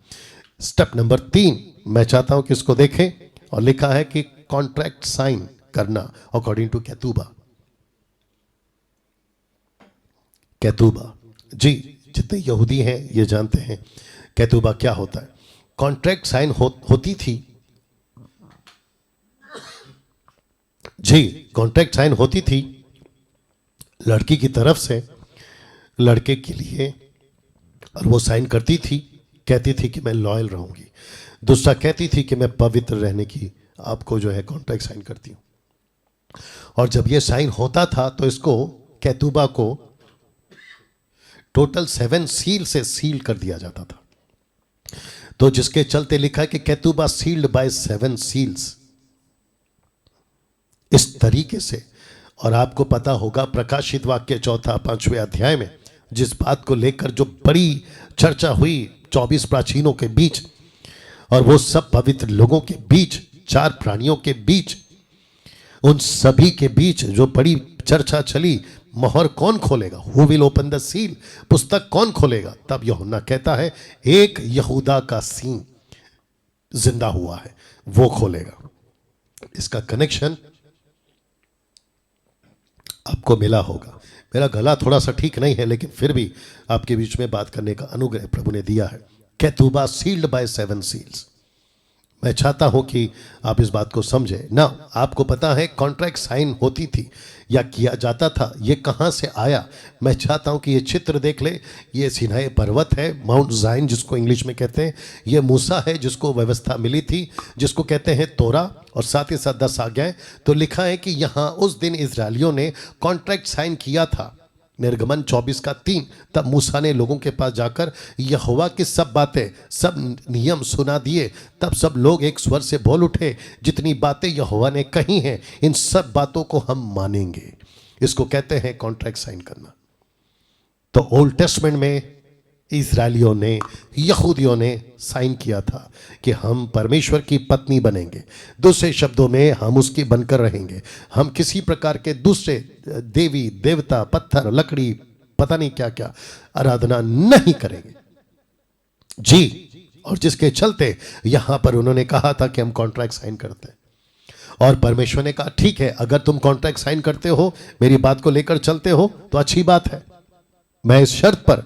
A: स्टेप नंबर 3 मैं चाहता हूं कि इसको देखें। और लिखा है कि कॉन्ट्रैक्ट साइन करना अकॉर्डिंग टू कैतूबा। कैतूबा, जी जितने यहूदी हैं ये जानते हैं कैतूबा क्या होता है। कॉन्ट्रैक्ट साइन होती थी जी, कॉन्ट्रैक्ट साइन होती थी लड़की की तरफ से लड़के के लिए, और वो साइन करती थी, कहती थी कि मैं लॉयल रहूंगी। दूसरा कहती थी कि मैं पवित्र रहने की आपको जो है कॉन्ट्रैक्ट साइन करती हूं। और जब ये साइन होता था तो इसको कैतूबा को टोटल 7 सील से सील कर दिया जाता था। तो जिसके चलते लिखा है कि कैतूबा सील्ड बाय 7 सील्स, इस तरीके से। और आपको पता होगा प्रकाशित वाक्य 4-5वें अध्याय में जिस बात को लेकर जो बड़ी चर्चा हुई 24 प्राचीनों के बीच और वो सब पवित्र लोगों के बीच, 4 प्राणियों के बीच, उन सभी के बीच जो बड़ी चर्चा चली, मोहर कौन खोलेगा? Who will open the seal? पुस्तक कौन खोलेगा? तब यूहन्ना कहता है एक यहूदा का सींग जिंदा हुआ है, वो खोलेगा। इसका कनेक्शन आपको मिला होगा। मेरा गला थोड़ा सा ठीक नहीं है लेकिन फिर भी आपके बीच में बात करने का अनुग्रह प्रभु ने दिया है। कैतूबा सील्ड बाय 7 सील्स। मैं चाहता हूं कि आप इस बात को समझें ना। आपको पता है कॉन्ट्रैक्ट साइन होती थी या किया जाता था, ये कहां से आया? मैं चाहता हूं कि ये चित्र देख ले। ये सिनाई पर्वत है, माउंट जाइन जिसको इंग्लिश में कहते हैं। ये मूसा है जिसको व्यवस्था मिली थी, जिसको कहते हैं तोरा, और साथ ही साथ 10 आज्ञाएं। तो लिखा है कि यहां उस दिन इजरायलियों ने कॉन्ट्रैक्ट साइन किया था, निर्गमन 24:3। तब मूसा ने लोगों के पास जाकर यहोवा की सब बातें, सब नियम सुना दिए। तब सब लोग एक स्वर से बोल उठे, जितनी बातें यहोवा ने कही हैं इन सब बातों को हम मानेंगे। इसको कहते हैं कॉन्ट्रैक्ट साइन करना। तो ओल्ड टेस्टमेंट में इजरायलियों ने, यहूदियों ने साइन किया था कि हम परमेश्वर की पत्नी बनेंगे, दूसरे शब्दों में हम उसकी बनकर रहेंगे, हम किसी प्रकार के दूसरे देवी देवता, पत्थर, लकड़ी, पता नहीं क्या क्या आराधना नहीं करेंगे जी। और जिसके चलते यहां पर उन्होंने कहा था कि हम कॉन्ट्रैक्ट साइन करते हैं, और परमेश्वर ने कहा ठीक है, अगर तुम कॉन्ट्रैक्ट साइन करते हो, मेरी बात को लेकर चलते हो तो अच्छी बात है, मैं इस शर्त पर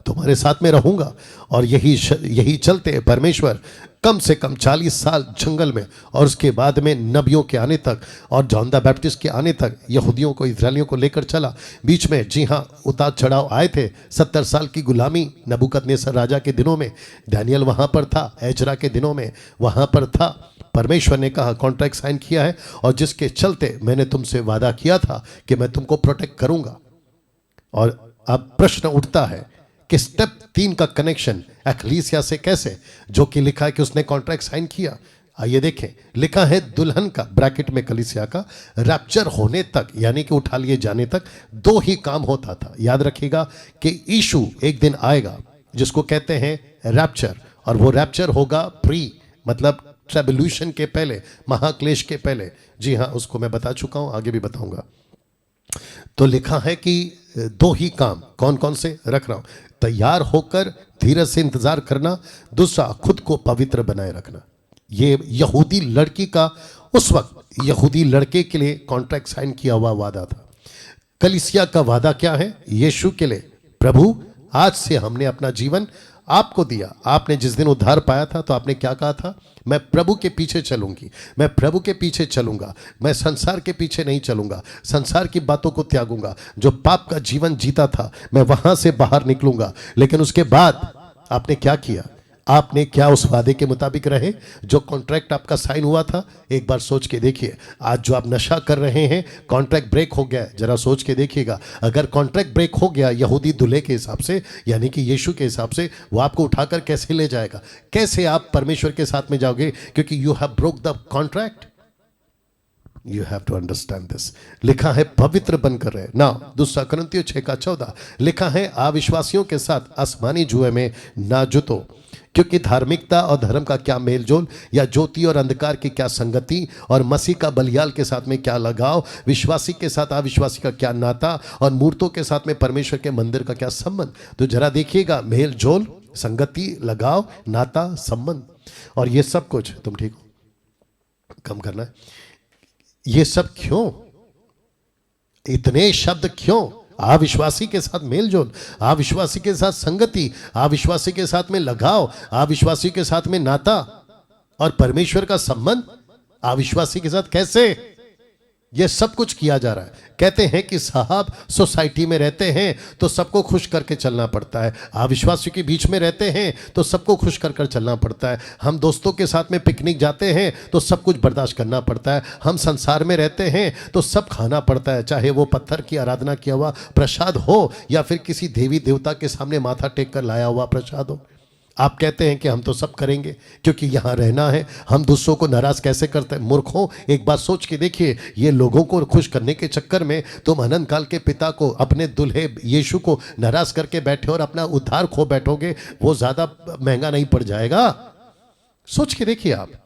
A: तुम्हारे साथ में रहूंगा। और यही चलते परमेश्वर कम से कम 40 साल जंगल में, और उसके बाद में नबियों के आने तक और जॉन द बैप्टिस्ट के आने तक यहूदियों को, इजरायलियों को लेकर चला। बीच में जी हाँ उतार चढ़ाव आए थे, 70 साल की गुलामी नबूकदनेस्सर राजा के दिनों में, दानियल वहां पर था, एजरा के दिनों में वहां पर था। परमेश्वर ने कहा कॉन्ट्रैक्ट साइन किया है, और जिसके चलते मैंने तुमसे वादा किया था कि मैं तुमको प्रोटेक्ट करूंगा। और अब प्रश्न उठता है कि स्टेप 3 का कनेक्शन एक्लीसिया से कैसे, जो कि लिखा है कि उसने कॉन्ट्रैक्ट साइन किया। आइए देखें, लिखा है दुल्हन का, ब्रैकेट में कलीसिया का, रैप्चर होने तक यानी कि उठा लिए जाने तक 2 ही काम होता था। याद रखिएगा कि यीशु एक दिन आएगा जिसको कहते हैं रैप्चर, और वो रैप्चर होगा प्री, मतलब ट्रिब्यूलेशन के पहले, महाक्लेश के पहले। जी हाँ, उसको मैं बता चुका हूं, आगे भी बताऊंगा। तो लिखा है कि 2 ही काम, कौन कौन से रख रहा हूं, तैयार होकर धीरज से इंतजार करना, दूसरा खुद को पवित्र बनाए रखना। ये यहूदी लड़की का, उस वक्त यहूदी लड़के के लिए कॉन्ट्रैक्ट साइन किया हुआ वादा था। कलीसिया का वादा क्या है यीशु के लिए, प्रभु आज से हमने अपना जीवन आपको दिया। आपने जिस दिन उद्धार पाया था तो आपने क्या कहा था, मैं प्रभु के पीछे चलूंगी, मैं प्रभु के पीछे चलूंगा, मैं संसार के पीछे नहीं चलूंगा, संसार की बातों को त्यागूंगा, जो पाप का जीवन जीता था मैं वहां से बाहर निकलूंगा। लेकिन उसके बाद आपने क्या किया, आपने क्या उस वादे के मुताबिक रहे जो कॉन्ट्रैक्ट आपका साइन हुआ था। एक बार सोच के देखिए, आज जो आप नशा कर रहे हैं कॉन्ट्रैक्ट ब्रेक हो गया, जरा सोच के देखिएगा। अगर कॉन्ट्रैक्ट ब्रेक हो गया यहूदी दूल्हे के हिसाब से, यानी कि यीशु के हिसाब से, वो आपको उठाकर कैसे ले जाएगा, कैसे आप परमेश्वर के साथ में जाओगे, क्योंकि you have broke the contract. You have to understand this. लिखा है पवित्र बनकर रहे ना। 2 कुरिन्थियों 6:14 लिखा है अविश्वासियों के साथ आसमानी जुए में ना जुतो, क्योंकि धार्मिकता और धर्म का क्या मेलजोल, या ज्योति और अंधकार की क्या संगति, और मसीह का बलियाल के साथ में क्या लगाव, विश्वासी के साथ अविश्वासी का क्या नाता, और मूर्तों के साथ में परमेश्वर के मंदिर का क्या संबंध। तो जरा देखिएगा, मेलजोल, संगति, लगाव, नाता, संबंध, और ये सब कुछ, तुम ठीक हो, कम करना है, ये सब क्यों, इतने शब्द क्यों, अविश्वासी के साथ मेलजोल, अविश्वासी के साथ संगति, अविश्वासी के साथ में लगाव, अविश्वासी के साथ में नाता, और परमेश्वर का संबंध अविश्वासी के साथ कैसे, ये सब कुछ किया जा रहा है। कहते हैं कि साहब सोसाइटी में रहते हैं तो सबको खुश करके चलना पड़ता है, अविश्वासियों के बीच में रहते हैं तो सबको खुश कर कर चलना पड़ता है, हम दोस्तों के साथ में पिकनिक जाते हैं तो सब कुछ बर्दाश्त करना पड़ता है, हम संसार में रहते हैं तो सब खाना पड़ता है, चाहे वो पत्थर की आराधना किया हुआ प्रसाद हो या फिर किसी देवी देवता के सामने माथा टेक कर लाया हुआ प्रसाद हो। आप कहते हैं कि हम तो सब करेंगे क्योंकि यहाँ रहना है, हम दूसरों को नाराज कैसे करते हैं। मूर्खों, एक बात सोच के देखिए, ये लोगों को खुश करने के चक्कर में तुम अनंत काल के पिता को, अपने दुल्हे यीशु को नाराज करके बैठे और अपना उद्धार खो बैठोगे, वो ज्यादा महंगा नहीं पड़ जाएगा। सोच के देखिए आप।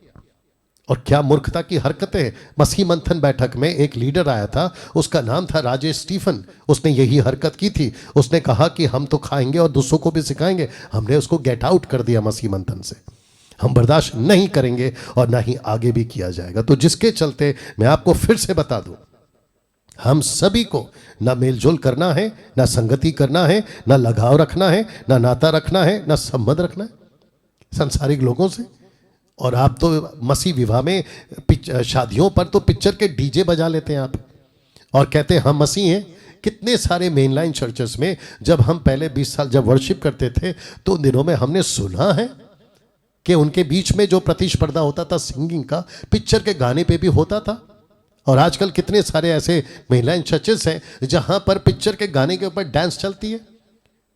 A: और क्या मूर्खता की हरकतें। मसीह मंथन बैठक में एक लीडर आया था, उसका नाम था राजेश स्टीफन, उसने यही हरकत की थी। उसने कहा कि हम तो खाएंगे और दूसरों को भी सिखाएंगे। हमने उसको गेट आउट कर दिया मसीह मंथन से, हम बर्दाश्त नहीं करेंगे और ना ही आगे भी किया जाएगा। तो जिसके चलते मैं आपको फिर से बता दूं, हम सभी को ना मेलजोल करना है, ना संगति करना है, ना लगाव रखना है, ना नाता रखना है, ना संबंध रखना है संसारिक लोगों से। और आप तो मसीह विवाह में, शादियों पर तो पिक्चर के डीजे बजा लेते हैं आप और कहते हैं हम मसीह हैं। कितने सारे मेनलाइन चर्चेस में जब हम पहले 20 साल जब वर्शिप करते थे तो उन दिनों में हमने सुना है कि उनके बीच में जो प्रतिस्पर्धा होता था सिंगिंग का, पिक्चर के गाने पे भी होता था। और आजकल कितने सारे ऐसे मेनलाइन चर्चेस हैं जहां पर पिक्चर के गाने के ऊपर डांस चलती है।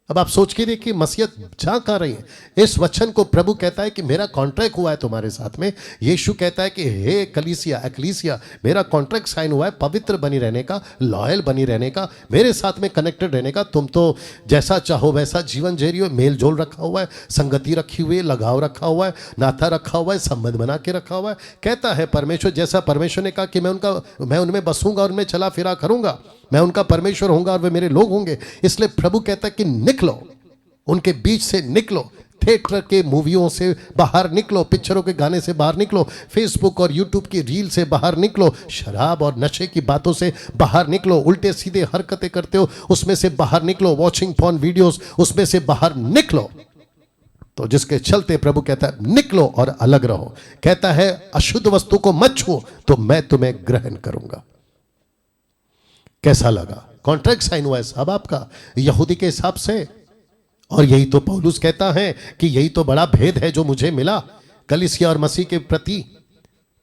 A: अब आप सोच के देखिए मसीहत जा कहाँ रही है। इस वचन को प्रभु कहता है कि मेरा कॉन्ट्रैक्ट हुआ है तुम्हारे साथ में। यीशु कहता है कि हे कलीसिया, एक्लीसिया, मेरा कॉन्ट्रैक्ट साइन हुआ है पवित्र बनी रहने का, लॉयल बनी रहने का, मेरे साथ में कनेक्टेड रहने का। तुम तो जैसा चाहो वैसा जीवन जी रही हो, मेल जोल रखा हुआ है, संगति रखी हुई है, लगाव रखा हुआ है, नाता रखा हुआ है, संबंध बना के रखा हुआ है। कहता है परमेश्वर, जैसा परमेश्वर ने कहा कि मैं उनमें बसूंगा और उनमें चला फिरा करूंगा, मैं उनका परमेश्वर होऊंगा और वे मेरे लोग होंगे। इसलिए प्रभु कहता है कि निकलो, उनके बीच से निकलो, थिएटर के मूवियों से बाहर निकलो, पिक्चरों के गाने से बाहर निकलो, फेसबुक और यूट्यूब की रील से बाहर निकलो, शराब और नशे की बातों से बाहर निकलो, उल्टे सीधे हरकतें करते हो उसमें से बाहर निकलो, वॉचिंग पॉर्न वीडियोस उसमें से बाहर निकलो। तो जिसके चलते प्रभु कहता है निकलो और अलग रहो। कहता है अशुद्ध वस्तु को मत छुओ तो मैं तुम्हें ग्रहण करूंगा। कैसा लगा? कॉन्ट्रैक्ट साइन हुआ है साहब आपका यहूदी के हिसाब से। और यही तो पौलुस कहता है कि यही तो बड़ा भेद है जो मुझे मिला कलीसिया और मसीह के प्रति।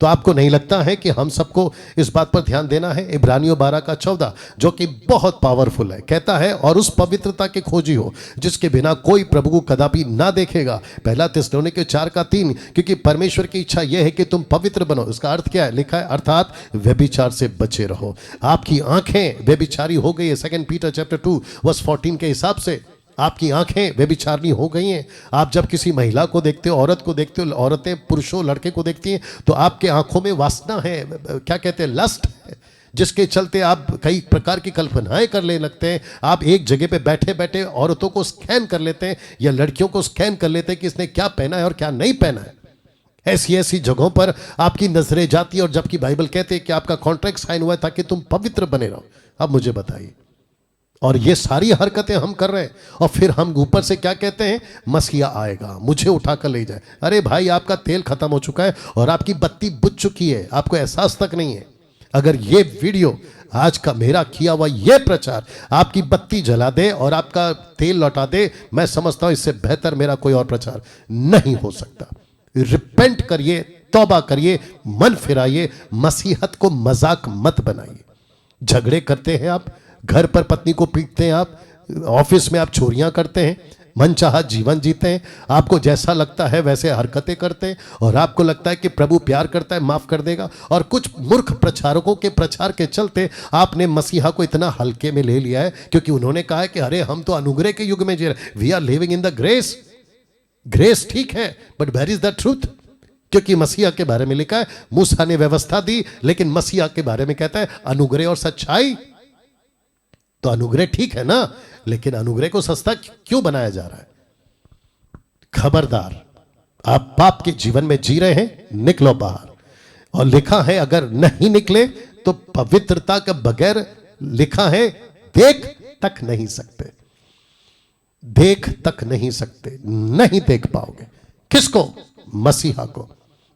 A: तो आपको नहीं लगता है कि हम सबको इस बात पर ध्यान देना है? इब्रानियों 12:14 जो कि बहुत पावरफुल है, कहता है और उस पवित्रता के खोजी हो जिसके बिना कोई प्रभु को कदापि ना देखेगा। पहला थिस्सलुनीके 4:3 क्योंकि परमेश्वर की इच्छा यह है कि तुम पवित्र बनो। इसका अर्थ क्या है? लिखा है अर्थात व्यभिचार से बचे रहो। आपकी आंखें व्यभिचारी हो गई है 2 पीटर 2:14 के हिसाब से। आपकी आंखें व्यभिचारनी हो गई हैं। आप जब किसी महिला को देखते हो, औरत को देखते हो, औरतें पुरुषों लड़के को देखती हैं तो आपके आंखों में वासना है, क्या कहते हैं, लस्ट है, जिसके चलते आप कई प्रकार की कल्पनाएं करने लगते हैं। आप एक जगह पे बैठे बैठे औरतों को स्कैन कर लेते हैं या लड़कियों को स्कैन कर लेते हैं कि इसने क्या पहना है और क्या नहीं पहना है। ऐसी ऐसी जगहों पर आपकी नजरें जाती है और जबकि बाइबल कहते हैं कि आपका कॉन्ट्रैक्ट साइन हुआ है ताकि तुम पवित्र बने रहो। अब मुझे बताइए, और ये सारी हरकतें हम कर रहे हैं और फिर हम ऊपर से क्या कहते हैं? मसीहा आएगा मुझे उठाकर ले जाए। अरे भाई, आपका तेल खत्म हो चुका है और आपकी बत्ती बुझ चुकी है, आपको एहसास तक नहीं है। अगर ये वीडियो आज का मेरा किया हुआ ये प्रचार आपकी बत्ती जला दे और आपका तेल लौटा दे, मैं समझता हूं इससे बेहतर मेरा कोई और प्रचार नहीं हो सकता। रिपेंट करिए, तौबा करिए, मन फिराइए, मसीहत को मजाक मत बनाइए। झगड़े करते हैं आप, घर पर पत्नी को पीटते हैं आप, ऑफिस में आप चोरियां करते हैं, मनचाहा जीवन जीते हैं, आपको जैसा लगता है वैसे हरकतें करते हैं और आपको लगता है कि प्रभु प्यार करता है, माफ कर देगा। और कुछ मूर्ख प्रचारकों के प्रचार के चलते आपने मसीहा को इतना हल्के में ले लिया है क्योंकि उन्होंने कहा है कि अरे हम तो अनुग्रह के युग में जी रहे, we are living in the grace. Grace ठीक है, but where is the truth? क्योंकि मसीहा के बारे में लिखा है मूसा ने व्यवस्था दी, लेकिन मसीहा के बारे में कहता है अनुग्रह और सच्चाई। तो अनुग्रह ठीक है ना, लेकिन अनुग्रह को सस्ता क्यों बनाया जा रहा है? खबरदार, आप पाप के जीवन में जी रहे हैं, निकलो बाहर। और लिखा है अगर नहीं निकले तो पवित्रता के बगैर, लिखा है देख तक नहीं सकते, देख तक नहीं सकते, नहीं देख पाओगे। किसको? मसीहा को।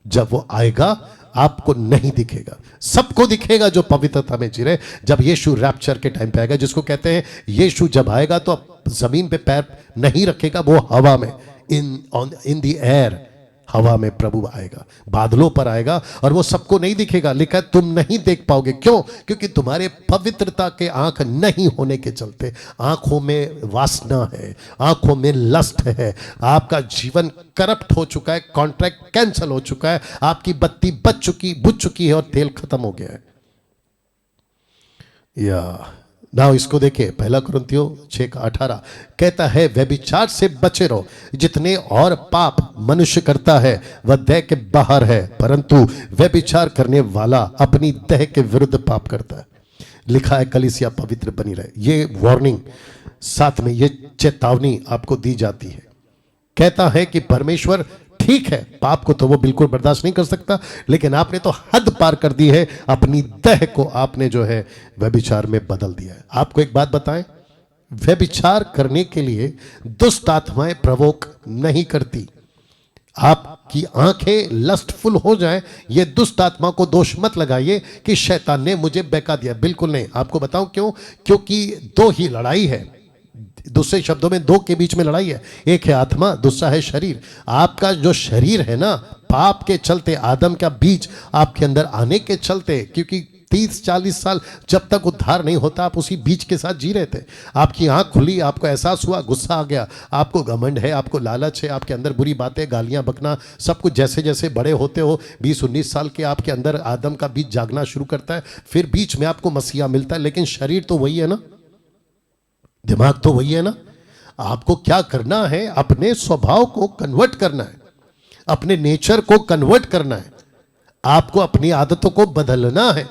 A: जब वो आएगा आपको नहीं दिखेगा, सबको दिखेगा जो पवित्रता में जी रहे। जब यीशु रैप्चर के टाइम पे आएगा, जिसको कहते हैं यीशु जब आएगा तो जमीन पे पैर नहीं रखेगा, वो हवा में, इन द एयर, हवा में प्रभु आएगा, बादलों पर आएगा और वो सबको नहीं दिखेगा। लिखा है तुम नहीं देख पाओगे। क्यों? क्योंकि तुम्हारे पवित्रता के आंख नहीं होने के चलते। आंखों में वासना है, आंखों में लस्ट है, आपका जीवन करप्ट हो चुका है, कॉन्ट्रैक्ट कैंसिल हो चुका है, आपकी बत्ती बुझ चुकी है और तेल खत्म हो गया है। या नाउ इसको देखिए, 1 कुरिन्थियों 6:18 कहता है व्यभिचार से बचे रहो। जितने और पाप मनुष्य करता है वह देह के बाहर है, परंतु व्यभिचार करने वाला अपनी देह के विरुद्ध पाप करता है। लिखा है कलीसिया पवित्र बनी रहे। ये वार्निंग, साथ में ये चेतावनी आपको दी जाती है। कहता है कि परमेश्वर ठीक है, पाप को तो वो बिल्कुल बर्दाश्त नहीं कर सकता, लेकिन आपने तो हद पार कर दी है, अपनी देह को आपने जो है व्यभिचार में बदल दिया है। आपको एक बात बताएं, व्यभिचार करने के लिए दुष्ट आत्माएं प्रवोक नहीं करती। आपकी आंखें लस्टफुल हो जाएं, ये दुष्ट आत्मा को दोष मत लगाइए कि शैतान ने मुझे बहका दिया। बिल्कुल नहीं। आपको बताऊं क्यों? क्योंकि दो ही लड़ाई है, दूसरे शब्दों में दो के बीच में लड़ाई है। एक है आत्मा, दूसरा है शरीर। आपका जो शरीर है ना, पाप के चलते, आदम का बीज आपके अंदर आने के चलते, क्योंकि 30-40 साल जब तक उद्धार नहीं होता आप उसी बीच के साथ जी रहे थे। आपकी आंख खुली, आपको एहसास हुआ, गुस्सा आ गया, आपको घमंड है, आपको लालच है, आपके अंदर बुरी बातें, गालियां बकना, सब कुछ। जैसे जैसे बड़े होते हो 20-19 साल के, आपके अंदर आदम का बीज जागना शुरू करता है, फिर बीच में आपको मसीहा मिलता है, लेकिन शरीर तो वही है ना, दिमाग तो वही है ना। आपको क्या करना है? अपने स्वभाव को कन्वर्ट करना है, अपने नेचर को कन्वर्ट करना है, आपको अपनी आदतों को बदलना है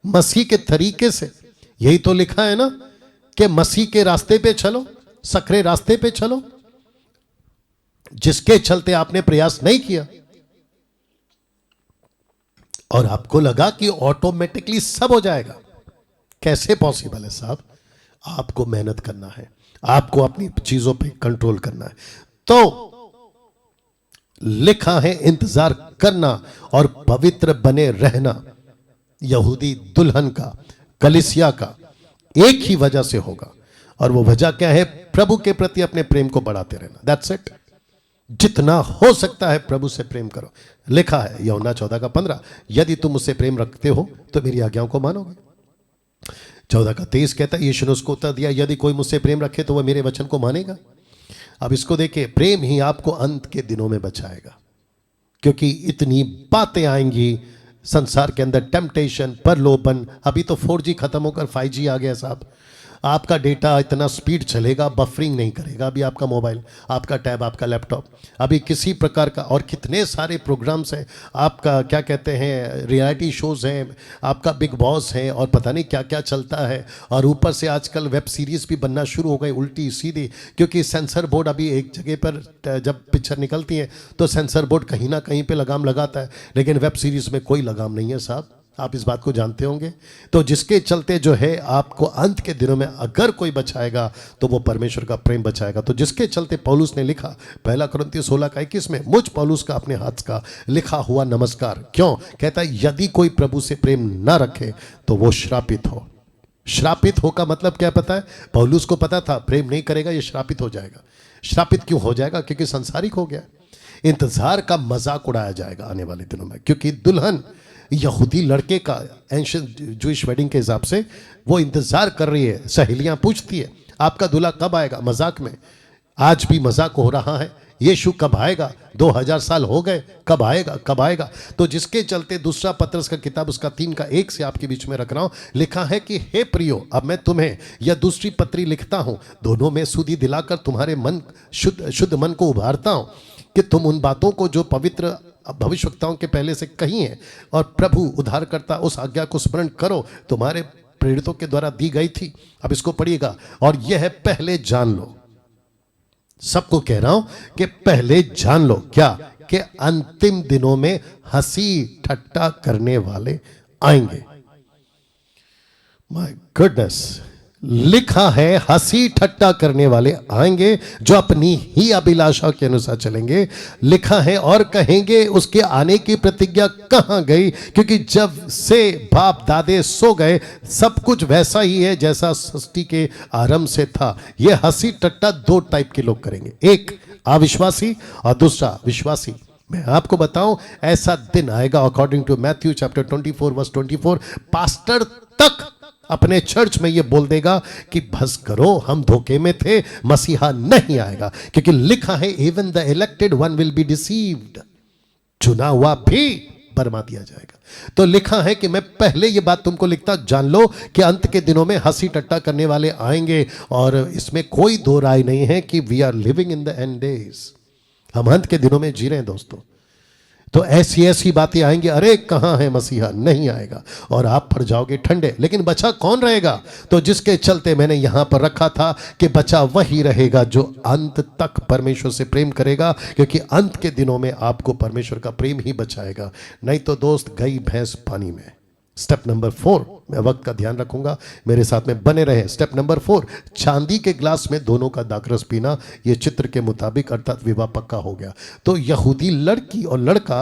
A: मसीह के तरीके से। यही तो लिखा है ना कि मसीह के रास्ते पे चलो, सकरे रास्ते पे चलो, जिसके चलते आपने प्रयास नहीं किया और आपको लगा कि ऑटोमेटिकली सब हो जाएगा। कैसे पॉसिबल है साहब? आपको मेहनत करना है, आपको अपनी चीजों पे कंट्रोल करना है। तो लिखा है इंतजार करना और पवित्र बने रहना यहूदी दुल्हन का, कलीसिया का एक ही वजह से होगा, और वो वजह क्या है? प्रभु के प्रति अपने प्रेम को बढ़ाते रहना। That's it. जितना हो सकता है प्रभु से प्रेम करो। लिखा है यूहन्ना 14:15, यदि तुम मुझसे प्रेम रखते हो तो मेरी आज्ञाओं को मानोगे। 14:23 कहता है, यीशु ने उसको उत्तर दिया, यदि कोई मुझसे प्रेम रखे तो वह मेरे वचन को मानेगा। अब इसको देखिए, प्रेम ही आपको अंत के दिनों में बचाएगा, क्योंकि इतनी बातें आएंगी संसार के अंदर, टेम्पटेशन, प्रलोभन। अभी तो 4G खत्म होकर 5G आ गया साहब। आपका डेटा इतना स्पीड चलेगा, बफरिंग नहीं करेगा अभी आपका मोबाइल, आपका टैब, आपका लैपटॉप। अभी किसी प्रकार का, और कितने सारे प्रोग्राम्स हैं, आपका क्या कहते हैं, रियलिटी शोज़ हैं, आपका बिग बॉस है, और पता नहीं क्या क्या चलता है। और ऊपर से आजकल वेब सीरीज़ भी बनना शुरू हो गई उल्टी सीधी, क्योंकि सेंसर बोर्ड अभी एक जगह पर जब पिक्चर निकलती है तो सेंसर बोर्ड कहीं ना कहीं पे लगाम लगाता है, लेकिन वेब सीरीज़ में कोई लगाम नहीं है साहब। आप इस बात को जानते होंगे। तो जिसके चलते जो है आपको अंत के दिनों में अगर कोई बचाएगा तो वो परमेश्वर का प्रेम बचाएगा। तो जिसके चलते पौलुस ने लिखा 1 कुरिन्थियों 16:21 में, मुझ पौलुस का अपने हाथ का लिखा हुआ नमस्कार। क्यों? कहता है यदि कोई प्रभु से प्रेम ना रखे तो वो श्रापित हो। श्रापित हो का मतलब क्या पता है? पौलुस को पता था प्रेम नहीं करेगा ये श्रापित हो जाएगा। श्रापित क्यों हो जाएगा? क्योंकि संसारिक हो गया। इंतजार का मजाक उड़ाया जाएगा आने वाले दिनों में, क्योंकि दुल्हन यहूदी लड़के का, एंशिएंट जूइश वेडिंग के हिसाब से वो इंतजार कर रही है। सहेलियां पूछती है आपका दूल्हा कब आएगा, मजाक में। आज भी मजाक हो रहा है, यीशु कब आएगा, 2000 साल हो गए, कब आएगा, कब आएगा। तो जिसके चलते दूसरा पत्रस का किताब उसका 3:1 से आपके बीच में रख रहा हूं। लिखा है कि हे प्रियो, अब मैं तुम्हें यह दूसरी पत्री लिखता हूं, दोनों में सुधि दिलाकर तुम्हारे मन शुद्ध मन को उभारता हूं, कि तुम उन बातों को जो पवित्र भविष्यवक्ताओं के पहले से कही है और प्रभु उद्धारकर्ता उस आज्ञा को स्मरण करो, तुम्हारे प्रेरितों के द्वारा दी गई थी। अब इसको पढ़िएगा, और यह है पहले जान लो। सबको कह रहा हूं कि पहले जान लो क्या? कि अंतिम दिनों में हंसी ठट्टा करने वाले आएंगे। माय गुडनेस, लिखा है हंसी ठट्टा करने वाले आएंगे जो अपनी ही अभिलाषा के अनुसार चलेंगे। लिखा है और कहेंगे उसके आने की प्रतिज्ञा कहां गई, क्योंकि जब से बाप दादे सो गए सब कुछ वैसा ही है जैसा सृष्टि के आरंभ से था। यह हंसी ठट्टा दो टाइप के लोग करेंगे, एक अविश्वासी और दूसरा विश्वासी। मैं आपको बताऊं, ऐसा दिन आएगा according to Matthew chapter 24:24, pastor तक अपने चर्च में ये बोल देगा कि बस करो, हम धोखे में थे, मसीहा नहीं आएगा। क्योंकि लिखा है even the elected one will be deceived, चुना हुआ भी बरमा दिया जाएगा। तो लिखा है कि मैं पहले ये बात तुमको लिखता, जान लो कि अंत के दिनों में हंसी टट्टा करने वाले आएंगे, और इसमें कोई दो राय नहीं है कि we are living in the end days. हम अंत के दिनों में जी रहे हैं दोस्तों। तो ऐसी ऐसी बातें आएंगी, अरे कहाँ है मसीहा, नहीं आएगा, और आप पड़ जाओगे ठंडे। लेकिन बचा कौन रहेगा? तो जिसके चलते मैंने यहां पर रखा था कि बचा वही रहेगा जो अंत तक परमेश्वर से प्रेम करेगा, क्योंकि अंत के दिनों में आपको परमेश्वर का प्रेम ही बचाएगा। नहीं तो दोस्त गई भैंस पानी में। स्टेप नंबर 4, मैं वक्त का ध्यान रखूंगा, मेरे साथ में बने रहे। स्टेप नंबर 4, चांदी के ग्लास में दोनों का दाखरस पीना, ये चित्र के मुताबिक, अर्थात विवाह पक्का हो गया। तो यहूदी लड़की और लड़का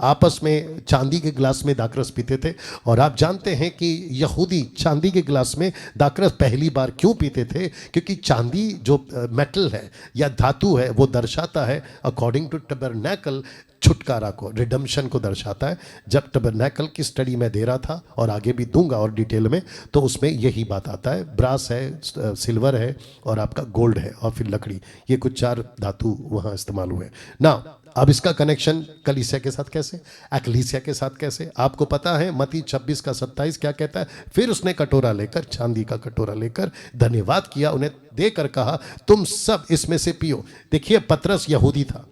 A: आपस में चांदी के ग्लास में दाखरस पीते थे। और आप जानते हैं कि यहूदी चांदी के ग्लास में दाखरस पहली बार क्यों पीते थे? क्योंकि चांदी जो मेटल है या धातु है, वो दर्शाता है अकॉर्डिंग टू टबरनैकल छुटकारा को, रिडम्पशन को दर्शाता है। जब टबरनैकल की स्टडी मैं दे रहा था और आगे भी दूंगा और डिटेल में, तो उसमें यही बात आता है। ब्रास है, सिल्वर है और आपका गोल्ड है और फिर लकड़ी, ये कुछ 4 धातु वहाँ इस्तेमाल हुए ना। अब इसका कनेक्शन कलीसिया के साथ कैसे, एक्लीसिया के साथ कैसे? आपको पता है मत्ती 26 का 27 क्या कहता है? फिर उसने कटोरा लेकर, चांदी का कटोरा लेकर धन्यवाद किया, उन्हें देकर कहा तुम सब इसमें से पियो। देखिए, पतरस यहूदी था,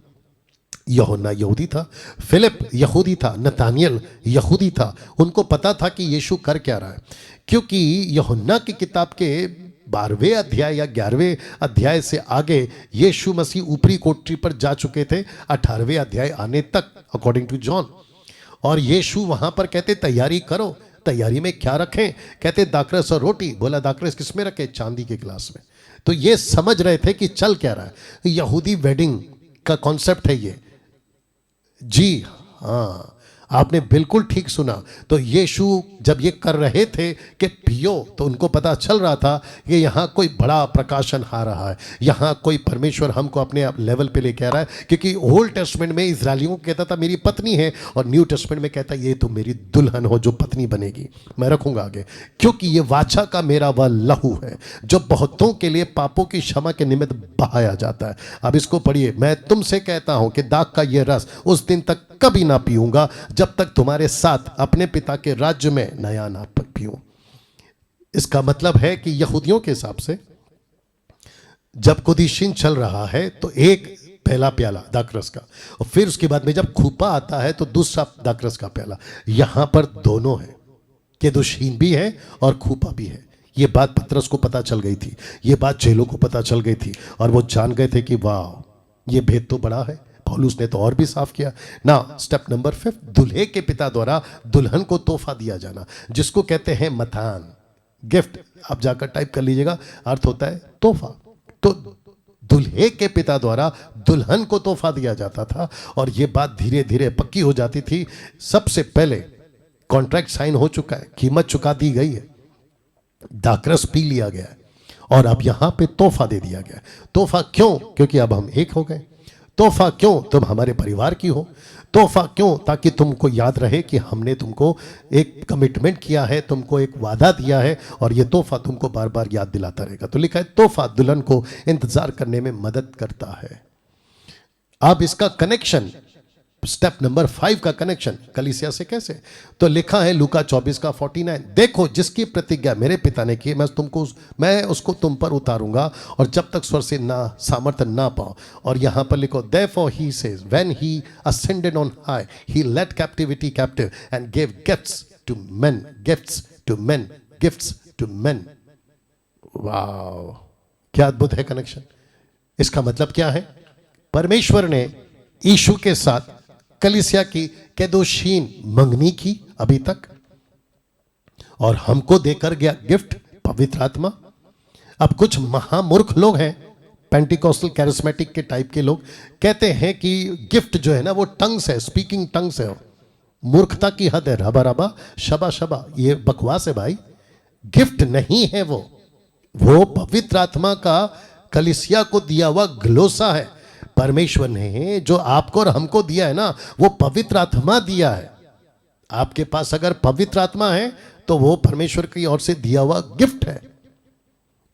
A: यूहन्ना यहूदी था, फिलिप यहूदी था, नतानियल यहूदी था। उनको पता था कि यीशु कर क्या रहा है, क्योंकि यूहन्ना की किताब के 12वें अध्याय या 11वें अध्याय से आगे यीशु मसीह ऊपरी कोठरी पर जा चुके थे, 18वें अध्याय आने तक अकॉर्डिंग टू जॉन। और यीशु वहां पर कहते तैयारी करो। तैयारी में क्या रखें? कहते दाखरस और रोटी। बोला दाखरस किस में रखे? चांदी के गिलास में। तो ये समझ रहे थे कि चल क्या रहा है। यहूदी वेडिंग का कॉन्सेप्ट है ये। जी हाँ, आपने बिल्कुल ठीक सुना। तो यीशु जब ये कर रहे थे कि पियो, तो उनको पता चल रहा था कि यहाँ कोई बड़ा प्रकाशन आ रहा है, यहाँ कोई परमेश्वर हमको अपने लेवल पे ले कह रहा है। क्योंकि ओल्ड टेस्टमेंट में इजरायलियों को कहता था मेरी पत्नी है, और न्यू टेस्टमेंट में कहता है ये तो मेरी दुल्हन हो जो पत्नी बनेगी, मैं रखूंगा आगे, क्योंकि ये वाचा का मेरा वह लहू है जो बहुतों के लिए पापों की क्षमा के निमित्त बहाया जाता है। अब इसको पढ़िए, मैं तुमसे कहता हूं कि दाख का ये रस उस दिन तक कभी ना पीऊंगा जब तक तुम्हारे साथ अपने पिता के राज्य में नया ना पीऊं। इसका मतलब है कि यहूदियों के हिसाब से जब कुदीशीन चल रहा है तो एक पहला प्याला दाखरस का, और फिर उसके बाद में जब खूपा आता है तो दूसरा दाखरस का प्याला। यहां पर दोनों है, केदुशीन भी है और खूपा भी है। ये बात पतरस को पता चल गई थी, ये बात चेलों को पता चल गई थी, और वो जान गए थे कि वाह ये भेद तो बड़ा है। पौलुस ने तो और भी साफ किया ना। स्टेप नंबर 5, दूल्हे के पिता द्वारा दुल्हन को तोहफा दिया जाना, जिसको कहते हैं मतान, गिफ्ट। आप जाकर टाइप कर लीजिएगा, अर्थ होता है तोहफा। तो दूल्हे के पिता द्वारा दुल्हन को तोहफा दिया जाता था, और यह बात धीरे धीरे पक्की हो जाती थी। सबसे पहले कॉन्ट्रैक्ट साइन हो चुका है, कीमत चुका दी गई है, दाखरस पी लिया गया है, और अब यहां पे तोहफा दे दिया गया। तोहफा क्यों? क्योंकि अब हम एक हो गए। तोहफा क्यों? तुम हमारे परिवार की हो। तोहफा क्यों? ताकि तुमको याद रहे कि हमने तुमको एक कमिटमेंट किया है, तुमको एक वादा दिया है, और ये तोहफा तुमको बार बार याद दिलाता रहेगा। तो लिखा है तोहफा दुल्हन को इंतजार करने में मदद करता है। अब इसका कनेक्शन, स्टेप नंबर 5 का कनेक्शन कलीसिया से कैसे? तो लिखा है लूका 24 का 49, देखो जिसकी प्रतिज्ञा मेरे पिता ने की मैं उसको तुम पर उतारूंगा, और जब तक स्वर से ना सामर्थ्य ना पाओ। और यहां पर लिखो therefore he says when he ascended on high he led captivity captive and gave gifts to men, gifts to men, gifts to men। वाह, क्या अद्भुत है कनेक्शन। इसका मतलब क्या है? परमेश्वर ने यीशु के साथ कलीसिया की केदोशीन मंगनी की अभी तक, और हमको देकर गया गिफ्ट पवित्र आत्मा। अब कुछ महामूर्ख लोग हैं, पेंटिकोस्टल कैरिस्मेटिक के टाइप के लोग, कहते हैं कि गिफ्ट जो है ना वो टंग्स है, स्पीकिंग टंग्स है। मूर्खता की हद है। रबा रबा शबा शबा, ये बकवास है भाई। गिफ्ट नहीं है वो पवित्र आत्मा का कलीसिया को दिया हुआ ग्लोसा है। परमेश्वर ने जो आपको और हमको दिया है ना, वो पवित्र आत्मा दिया है। आपके पास अगर पवित्र आत्मा है तो वो परमेश्वर की ओर से दिया हुआ गिफ्ट है।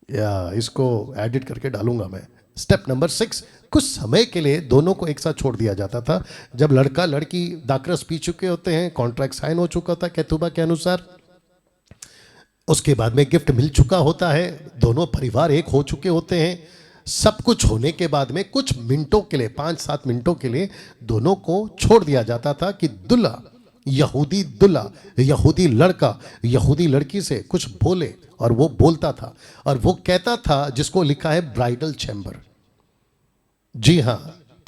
A: या इसको एडिट करके डालूंगा मैं। स्टेप नंबर 6, कुछ समय के लिए दोनों को एक साथ छोड़ दिया जाता था। जब लड़का लड़की दाखरस पी चुके होते हैं, कॉन्ट्रैक्ट साइन हो चुका था केतुबा के अनुसार, उसके बाद में गिफ्ट मिल चुका होता है, दोनों परिवार एक हो चुके होते हैं, सब कुछ होने के बाद में कुछ मिनटों के लिए, 5-7 मिनटों के लिए दोनों को छोड़ दिया जाता था कि दुल्हा, यहूदी लड़का यहूदी लड़की से कुछ बोले। और वो बोलता था, और वो कहता था, जिसको लिखा है ब्राइडल चैम्बर। जी हां,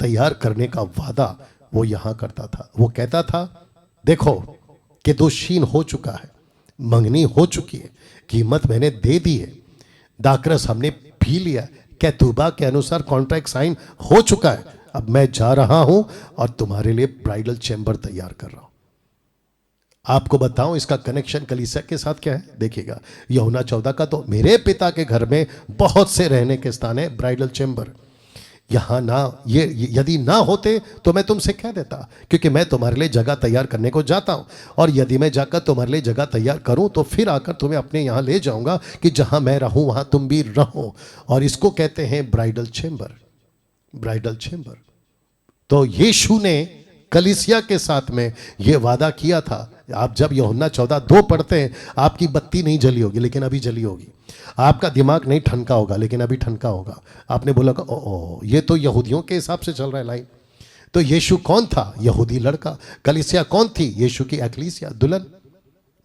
A: तैयार करने का वादा वो यहां करता था। वो कहता था देखो कि दोषीन हो चुका है, मंगनी हो चुकी है, कीमत मैंने दे दी है, दाखरस हमने पी लिया, केतुबा के अनुसार कॉन्ट्रैक्ट साइन हो चुका है, अब मैं जा रहा हूं और तुम्हारे लिए ब्राइडल चैम्बर तैयार कर रहा हूं। आपको बताऊं इसका कनेक्शन कलीसिया के साथ क्या है, देखिएगा। यूहन्ना 14 का, तो मेरे पिता के घर में बहुत से रहने के स्थान है, ब्राइडल चैम्बर। यहां ना, ये यदि ना होते तो मैं तुमसे कह देता, क्योंकि मैं तुम्हारे लिए जगह तैयार करने को जाता हूं, और यदि मैं जाकर तुम्हारे लिए जगह तैयार करूं तो फिर आकर तुम्हें अपने यहां ले जाऊंगा कि जहां मैं रहूं वहां तुम भी रहो। और इसको कहते हैं ब्राइडल चेंबर, ब्राइडल चेंबर। तो यीशु ने कलीसिया के साथ में यह वादा किया था। आप जब यूहन्ना 14:2 पढ़ते हैं, आपकी बत्ती नहीं जली होगी लेकिन अभी जली होगी, आपका दिमाग नहीं ठनका होगा लेकिन अभी ठनका होगा। आपने बोला ओ ये तो यहूदियों के हिसाब से चल रहा है लाइन। तो यीशु कौन था? यहूदी लड़का। कलीसिया कौन थी? यीशु की एक्लीसिया, दुल्हन।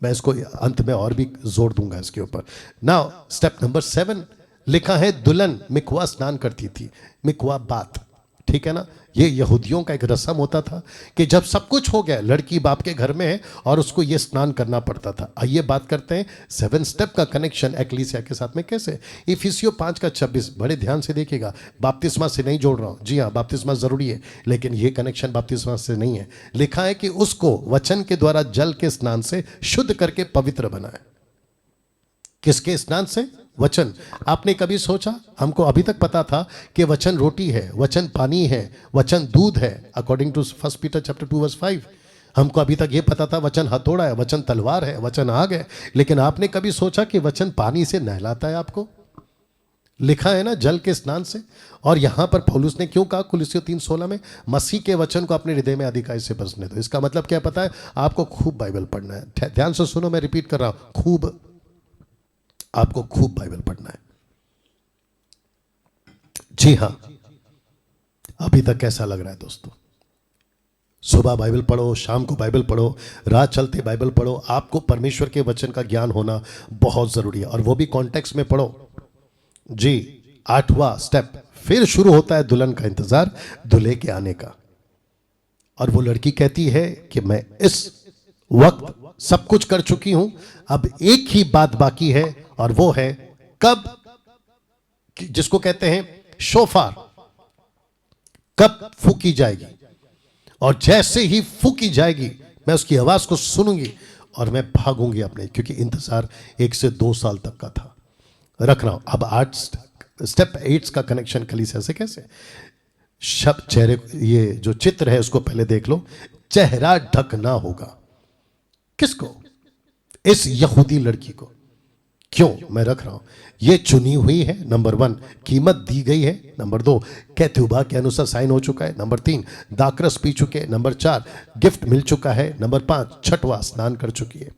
A: मैं इसको अंत में और भी जोर दूंगा इसके ऊपर। नाउ स्टेप नंबर 7 लिखा है, दुल्हन मिकवा स्नान करती थी। मिकवा बात, ठीक है ना? ये यहूदियों का एक रस्म होता था कि जब सब कुछ हो गया, लड़की बाप के घर में है और उसको ये स्नान करना पड़ता था। आइए बात करते हैं 7 स्टेप का कनेक्शन एक्लीसिया के साथ में कैसे। इफिसियों 5:26 बड़े ध्यान से देखिएगा। बपतिस्मा से नहीं जोड़ रहा हूं, जी हाँ बपतिस्मा जरूरी है, लेकिन ये कनेक्शन बपतिस्मा से नहीं है। लिखा है कि उसको वचन के द्वारा जल के स्नान से शुद्ध करके पवित्र बनाए। किसके स्नान से? वचन। आपने कभी सोचा? हमको अभी तक पता था कि वचन रोटी है, वचन पानी है, वचन दूध है, अकॉर्डिंग टू 1 पीटर चैप्टर 2:5। हमको अभी तक ये पता था वचन हथौड़ा है, वचन तलवार है, वचन आग है। लेकिन आपने कभी सोचा कि वचन पानी से नहलाता है आपको? लिखा है ना जल के स्नान से। और यहां पर पौलुस ने क्यों कहा कुलुस्सियों 3:16 में, मसीह के वचन को अपने हृदय में अधिकाई से बसने दो। इसका मतलब क्या पता है? आपको खूब बाइबल पढ़ना है। ध्यान से सुनो, मैं रिपीट कर रहा हूं, खूब, आपको खूब बाइबल पढ़ना है। जी हां, अभी तक कैसा लग रहा है दोस्तों? सुबह बाइबल पढ़ो, शाम को बाइबल पढ़ो, रात चलते बाइबल पढ़ो। आपको परमेश्वर के वचन का ज्ञान होना बहुत जरूरी है, और वो भी कॉन्टेक्स्ट में पढ़ो। जी, 8वां स्टेप फिर शुरू होता है दुल्हन का इंतजार, दूल्हे के आने का। और वो लड़की कहती है कि मैं इस वक्त सब कुछ कर चुकी हूं, अब एक ही बात बाकी है, और वो है कब, जिसको कहते हैं शोफार, कब फूकी जाएगी। और जैसे ही फूकी जाएगी मैं उसकी आवाज को सुनूंगी और मैं भागूंगी अपने, क्योंकि इंतजार 1 से 2 साल तक का था। रख रहा हूं। अब 8 स्टेप 8 का कनेक्शन कलीसिया से कैसे। शब्द चेहरे, ये जो चित्र है उसको पहले देख लो। चेहरा ढकना होगा। किसको? इस यहूदी लड़की को। क्यों? मैं रख रहा हूं। ये चुनी हुई है, नंबर 1, कीमत दी गई है, नंबर 2, कैथुबा के अनुसार साइन हो चुका है, नंबर 3, दाकरस पी चुके, नंबर 4, गिफ्ट मिल चुका है, नंबर 5, छठवां स्नान कर चुकी है।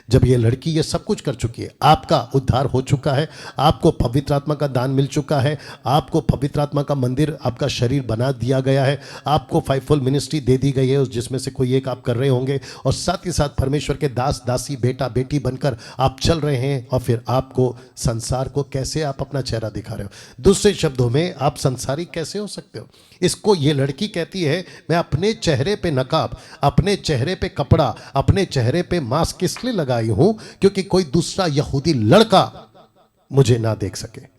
A: जब ये लड़की ये सब कुछ कर चुकी है, आपका उद्धार हो चुका है, आपको पवित्र आत्मा का दान मिल चुका है, आपको पवित्र आत्मा का मंदिर, आपका शरीर बना दिया गया है, आपको 5-fold मिनिस्ट्री दे दी गई है, जिसमें से कोई एक आप कर रहे होंगे, और साथ ही साथ परमेश्वर के दास दासी, बेटा बेटी बनकर आप चल रहे हैं। और फिर आपको संसार को कैसे आप अपना चेहरा दिखा रहे हो? दूसरे शब्दों में, आप संसारी कैसे हो सकते हो? इसको ये लड़की कहती है, मैं अपने चेहरे पे नकाब, अपने चेहरे पे कपड़ा, अपने चेहरे पे मास्क इसलिए लगाई हूं क्योंकि कोई दूसरा यहूदी लड़का मुझे ना देख सके।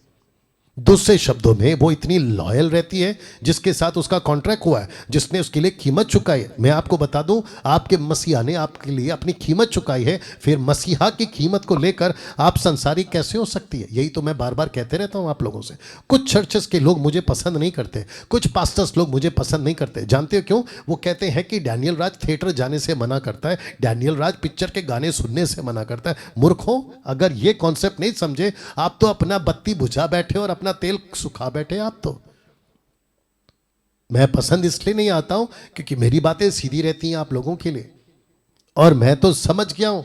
A: दूसरे शब्दों में, वो इतनी लॉयल रहती है जिसके साथ उसका कॉन्ट्रैक्ट हुआ है, जिसने उसके लिए कीमत चुकाई है। मैं आपको बता दूं, आपके मसीहा ने आपके लिए अपनी कीमत चुकाई है। फिर मसीहा की कीमत को लेकर आप संसारी कैसे हो सकती है? यही तो मैं बार बार कहते रहता हूं आप लोगों से। कुछ चर्चेस के लोग मुझे पसंद नहीं करते, कुछ पास्टर्स लोग मुझे पसंद नहीं करते। जानते हो क्यों? वो कहते हैं कि डैनियल राज थिएटर जाने से मना करता है, डैनियल राज पिक्चर के गाने सुनने से मना करता है। मूर्खों, अगर ये कॉन्सेप्ट नहीं समझे, आप तो अपना बत्ती बुझा बैठे और अपना तेल सुखा बैठे। आप तो, मैं पसंद इसलिए नहीं आता हूं क्योंकि मेरी बातें सीधी रहती हैं आप लोगों के लिए, और मैं तो समझ गया हूं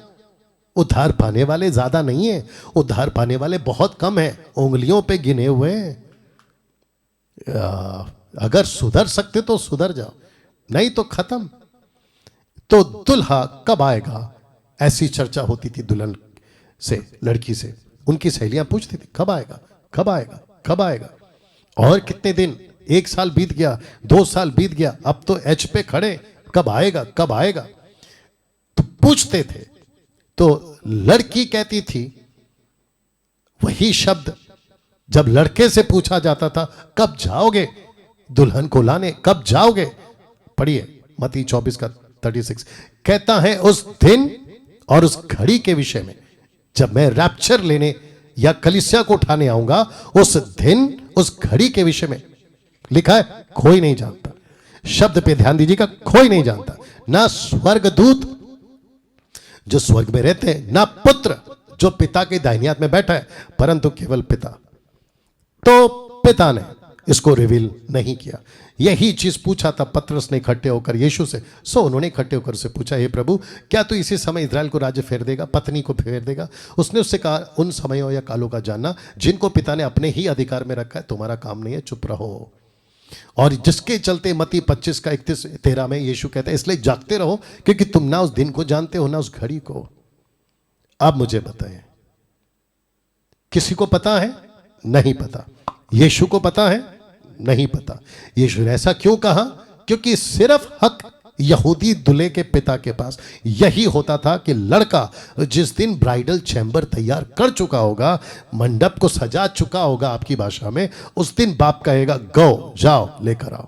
A: उद्धार पाने वाले ज्यादा नहीं है, उद्धार पाने वाले बहुत कम है, उंगलियों पे गिने हुए हैं। अगर सुधर सकते तो सुधर जाओ, नहीं तो खत्म। तो दुल्हा कब आएगा, ऐसी चर्चा होती थी दुल्हन से, लड़की से। उनकी सहेलियां पूछती थी कब आएगा, कब आएगा, कब आएगा। और कितने दिन, 1 साल बीत गया, 2 साल बीत गया, अब तो एच पे खड़े, कब आएगा, कब आएगा, तो पूछते थे। तो लड़की कहती थी वही शब्द जब लड़के से पूछा जाता था, कब जाओगे दुल्हन को लाने, कब जाओगे। पढ़िए मत्ती 24:36, कहता है उस दिन और उस घड़ी के विषय में, जब मैं रैप्चर लेने या कलीसिया को उठाने आऊंगा, उस दिन, उस घड़ी के विषय में लिखा है कोई नहीं जानता। शब्द पे ध्यान दीजिएगा, कोई नहीं जानता, ना स्वर्गदूत जो स्वर्ग में रहते हैं, ना पुत्र जो पिता के दाहिनी हाथ में बैठा है, परंतु केवल पिता। तो पिता ने इसको रिवील नहीं किया। यही चीज पूछा था पतरस ने इकट्ठे होकर यीशु से। उन्होंने इकट्ठे होकर से पूछा, हे प्रभु, क्या तू इसी समय इजराइल को राज्य फेर देगा, पत्नी को फेर देगा? उसने उससे कहा, उन समयों या कालों का जानना जिनको पिता ने अपने ही अधिकार में रखा है तुम्हारा काम नहीं है, चुप रहो। और जिसके चलते मत्ती 25 का 31-13 में यीशु कहते हैं, इसलिए जागते रहो क्योंकि तुम ना उस दिन को जानते हो ना उस घड़ी को। अब मुझे बताएं, किसी को पता है? नहीं पता। यीशु को पता है? नहीं पता। यीशु ने ऐसा क्यों कहा? क्योंकि सिर्फ हक यहूदी दूल्हे के पिता के पास यही होता था कि लड़का जिस दिन ब्राइडल चैम्बर तैयार कर चुका होगा, मंडप को सजा चुका होगा आपकी भाषा में, उस दिन बाप कहेगा गो, जाओ लेकर आओ।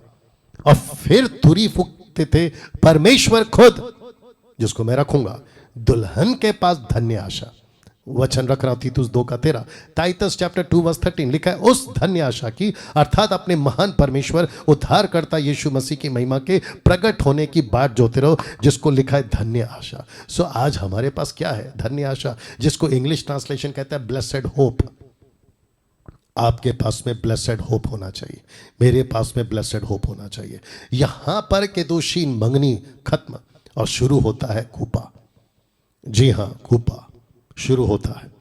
A: और फिर तुरी फूकते थे परमेश्वर खुद, जिसको मैं रखूंगा दुल्हन के पास धन्य आशा। वचन रख रहा हूं तीतुस 2:13, टाइटस चैप्टर 2:13 लिखा है, उस धन्य आशा की, अर्थात अपने महान परमेश्वर उद्धारकर्ता यीशु मसीह की महिमा के प्रकट होने की बात जोते रहो, जिसको लिखा है धन्य आशा। आज हमारे पास क्या है? धन्य आशा, जिसको इंग्लिश ट्रांसलेशन कहता है ब्लेसेड होप। आपके पास में ब्लेसेड होप होना चाहिए, मेरे पास में ब्लेसेड होप होना चाहिए। यहां पर केदोशीन मंगनी खत्म और शुरू होता है कूपा। जी हां, कूपा शुरू होता है।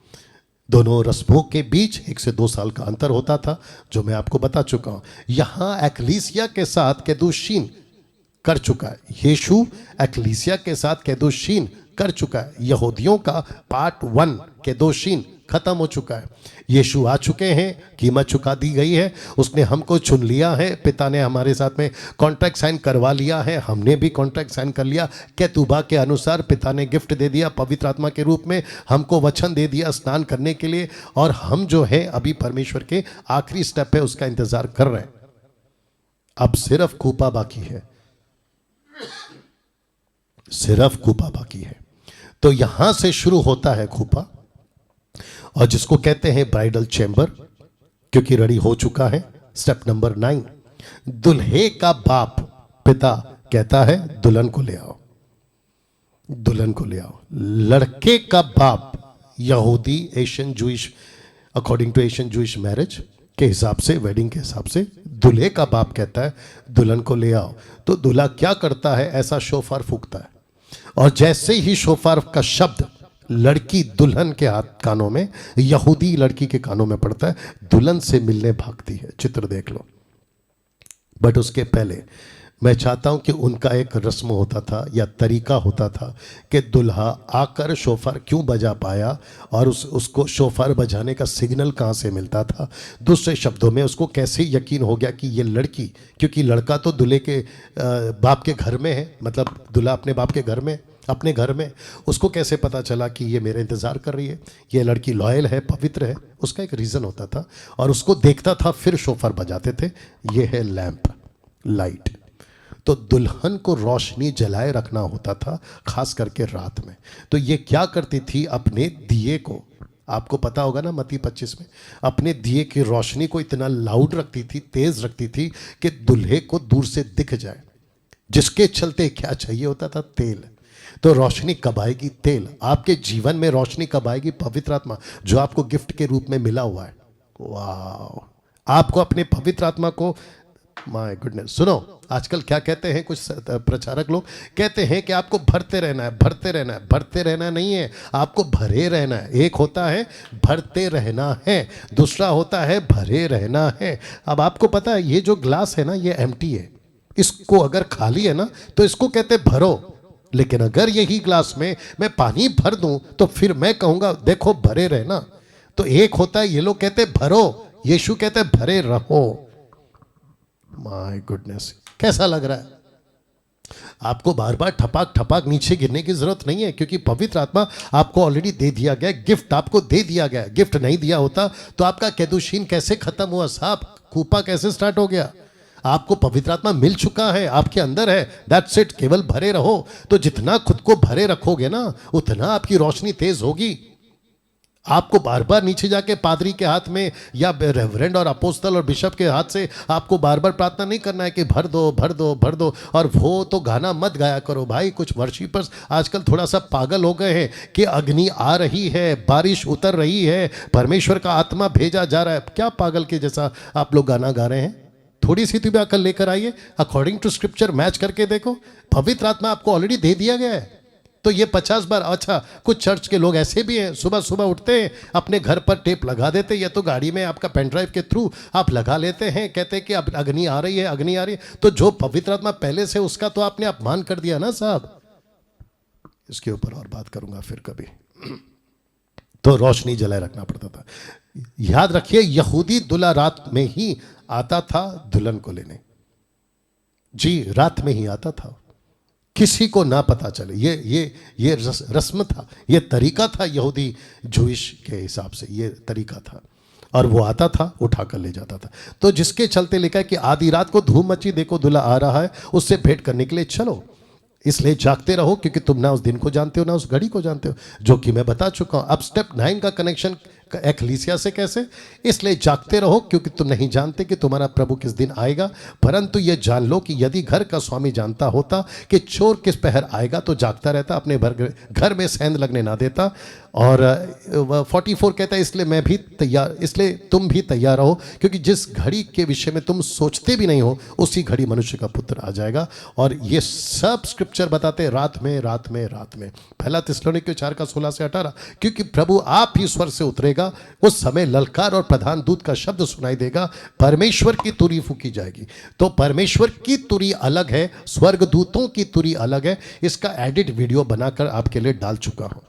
A: दोनों रस्मों के बीच 1 से 2 साल का अंतर होता था, जो मैं आपको बता चुका हूं। यहां एक्लीसिया के साथ केदुशीन कर चुका है, यीशु एक्लीसिया के साथ केदुशीन कर चुका है। यहूदियों का पार्ट 1 केदुशीन खत्म हो चुका है। यीशु आ चुके हैं, कीमत चुका दी गई है, उसने हमको चुन लिया है, पिता ने हमारे साथ में कॉन्ट्रैक्ट साइन करवा लिया है, हमने भी कॉन्ट्रैक्ट साइन कर लिया। केतुबा के अनुसार पिता ने गिफ्ट दे दिया पवित्र आत्मा के रूप में, हमको वचन दे दिया स्नान करने के लिए, और हम जो है अभी परमेश्वर के आखिरी स्टेप पे उसका इंतजार कर रहे हैं। अब सिर्फ कूपा बाकी है, सिर्फ कूपा बाकी है। तो यहां से शुरू होता है कूपा, और जिसको कहते हैं ब्राइडल चैम्बर, क्योंकि रेडी हो चुका है। स्टेप नंबर 9, दुल्हे का बाप पिता कहता है दुल्हन को ले आओ, दुल्हन को ले आओ। लड़के का बाप यहूदी Asian Jewish, according to Asian Jewish marriage के हिसाब से, वेडिंग के हिसाब से, दुल्हे का बाप कहता है दुल्हन को ले आओ। तो दूल्हा क्या करता है? ऐसा शोफार फूकता है, और जैसे ही शोफार का शब्द लड़की दुल्हन के हाथ कानों में, यहूदी लड़की के कानों में पड़ता है, दुल्हन से मिलने भागती है। चित्र देख लो। बट उसके पहले मैं चाहता हूं कि उनका एक रस्म होता था या तरीका होता था कि दुल्हा आकर शोफार क्यों बजा पाया, और उसको शोफार बजाने का सिग्नल कहाँ से मिलता था। दूसरे शब्दों में उसको कैसे यकीन हो गया कि ये लड़की, क्योंकि लड़का तो दूल्हे के बाप के घर में है, मतलब दूल्हा अपने बाप के घर में, अपने घर में, उसको कैसे पता चला कि ये मेरा इंतज़ार कर रही है, ये लड़की लॉयल है, पवित्र है? उसका एक रीज़न होता था, और उसको देखता था, फिर शोफार बजाते थे। ये है लैंप, लाइट। तो दुल्हन को रोशनी जलाए रखना होता था, खास करके रात में। तो ये क्या करती थी? अपने दिए को, आपको पता होगा ना मत्ती 25 में, अपने दिए की रोशनी को इतना लाउड रखती थी, तेज रखती थी कि दूल्हे को दूर से दिख जाए। जिसके चलते क्या चाहिए होता था? तेल। तो रोशनी कब आएगी? तेल। आपके जीवन में रोशनी कब आएगी? पवित्र आत्मा, जो आपको गिफ्ट के रूप में मिला हुआ है। वाह! आपको अपने पवित्र आत्मा को, माय गुडनेस, सुनो आजकल क्या कहते हैं कुछ प्रचारक लोग, कहते हैं कि आपको भरते रहना है, भरते रहना है। भरते रहना नहीं है, आपको भरे रहना है। एक होता है भरते रहना है, दूसरा होता है भरे रहना है। अब आपको पता है ये जो ग्लास है ना, ये एम्प्टी है, इसको अगर खाली है ना तो इसको कहते भरो। लेकिन अगर यही ग्लास में मैं पानी भर दूं तो फिर मैं कहूंगा देखो भरे रहना। तो एक होता है, ये लोग कहते भरो, यीशु कहते भरे रहो। माय गुडनेस, कैसा लग रहा है? आपको बार बार ठपाक ठपाक नीचे गिरने की जरूरत नहीं है, क्योंकि पवित्र आत्मा आपको ऑलरेडी दे दिया गया, गिफ्ट आपको दे दिया गया। गिफ्ट नहीं दिया होता तो आपका केदुशीन कैसे खत्म हुआ साहब? कूपा कैसे स्टार्ट हो गया? आपको पवित्र आत्मा मिल चुका है, आपके अंदर है, दैट्स इट। केवल भरे रहो। तो जितना खुद को भरे रखोगे ना, उतना आपकी रोशनी तेज होगी। आपको बार बार नीचे जाके पादरी के हाथ में या रेवरेंड और अपोस्तल और बिशप के हाथ से आपको बार बार प्रार्थना नहीं करना है कि भर दो भर दो भर दो। और वो तो गाना मत गाया करो भाई। कुछ वर्शिपर्स आजकल थोड़ा सा पागल हो गए हैं कि अग्नि आ रही है, बारिश उतर रही है, परमेश्वर का आत्मा भेजा जा रहा है। क्या पागल के जैसा आप लोग गाना गा रहे हैं? थोड़ी सी भी अकल लेकर आइए, अकॉर्डिंग टू स्क्रिप्चर मैच करके देखो। पवित्र आत्मा आपको ऑलरेडी दे दिया गया है। तो ये 50 बार, अच्छा कुछ चर्च के लोग ऐसे भी हैं, सुबह सुबह उठते हैं, अपने घर पर टेप लगा देते, या तो गाड़ी में आपका पेन ड्राइव के थ्रू आप लगा लेते हैं, कहते हैं कि अब अग्नि आ रही है, अग्नि आ रही है। तो जो पवित्र आत्मा पहले से, उसका तो आपने अपमान कर दिया ना साहब। इसके ऊपर और बात करूंगा फिर कभी। तो रोशनी जलाए रखना पड़ता था। याद रखिए, यहूदी दूल्हा रात में ही आता था दुल्हन को लेने। जी, रात में ही आता था, किसी को ना पता चले। ये रस्म था, ये तरीका था यहूदी जूइश के हिसाब से, ये तरीका था। और वो आता था, उठा कर ले जाता था। तो जिसके चलते लिखा है कि आधी रात को धूम मची, देखो दूल्हा आ रहा है, उससे भेंट करने के लिए चलो। इसलिए जागते रहो, क्योंकि तुम ना उस दिन को जानते हो ना उस घड़ी को जानते हो, जो कि मैं बता चुका हूं। अब स्टेप 9 का कनेक्शन एक्लीसिया से कैसे? इसलिए जागते रहो, क्योंकि तुम नहीं जानते कि तुम्हारा प्रभु किस दिन आएगा। परंतु ये जान लो कि यदि घर का स्वामी जानता होता कि चोर किस पहर आएगा, तो जागता रहता, अपने घर में सेंध लगने ना देता। और 44 कहता है, इसलिए मैं भी तैयार, इसलिए तुम भी तैयार रहो, क्योंकि जिस घड़ी के विषय में तुम सोचते भी नहीं हो, उसी घड़ी मनुष्य का पुत्र आ जाएगा। और ये सब स्क्रिप्चर बताते रात में, रात में, रात में। पहला थिस्सलुनीके 4 का 16 से 18, क्योंकि प्रभु आप ही स्वर्ग से उतरेगा, उस समय ललकार और प्रधान दूत का शब्द सुनाई देगा, परमेश्वर की तुरी फूकी जाएगी। तो परमेश्वर की तुरी अलग है, स्वर्गदूतों की तुरी अलग है। इसका एडिट वीडियो बनाकर आपके लिए डाल चुका हूं।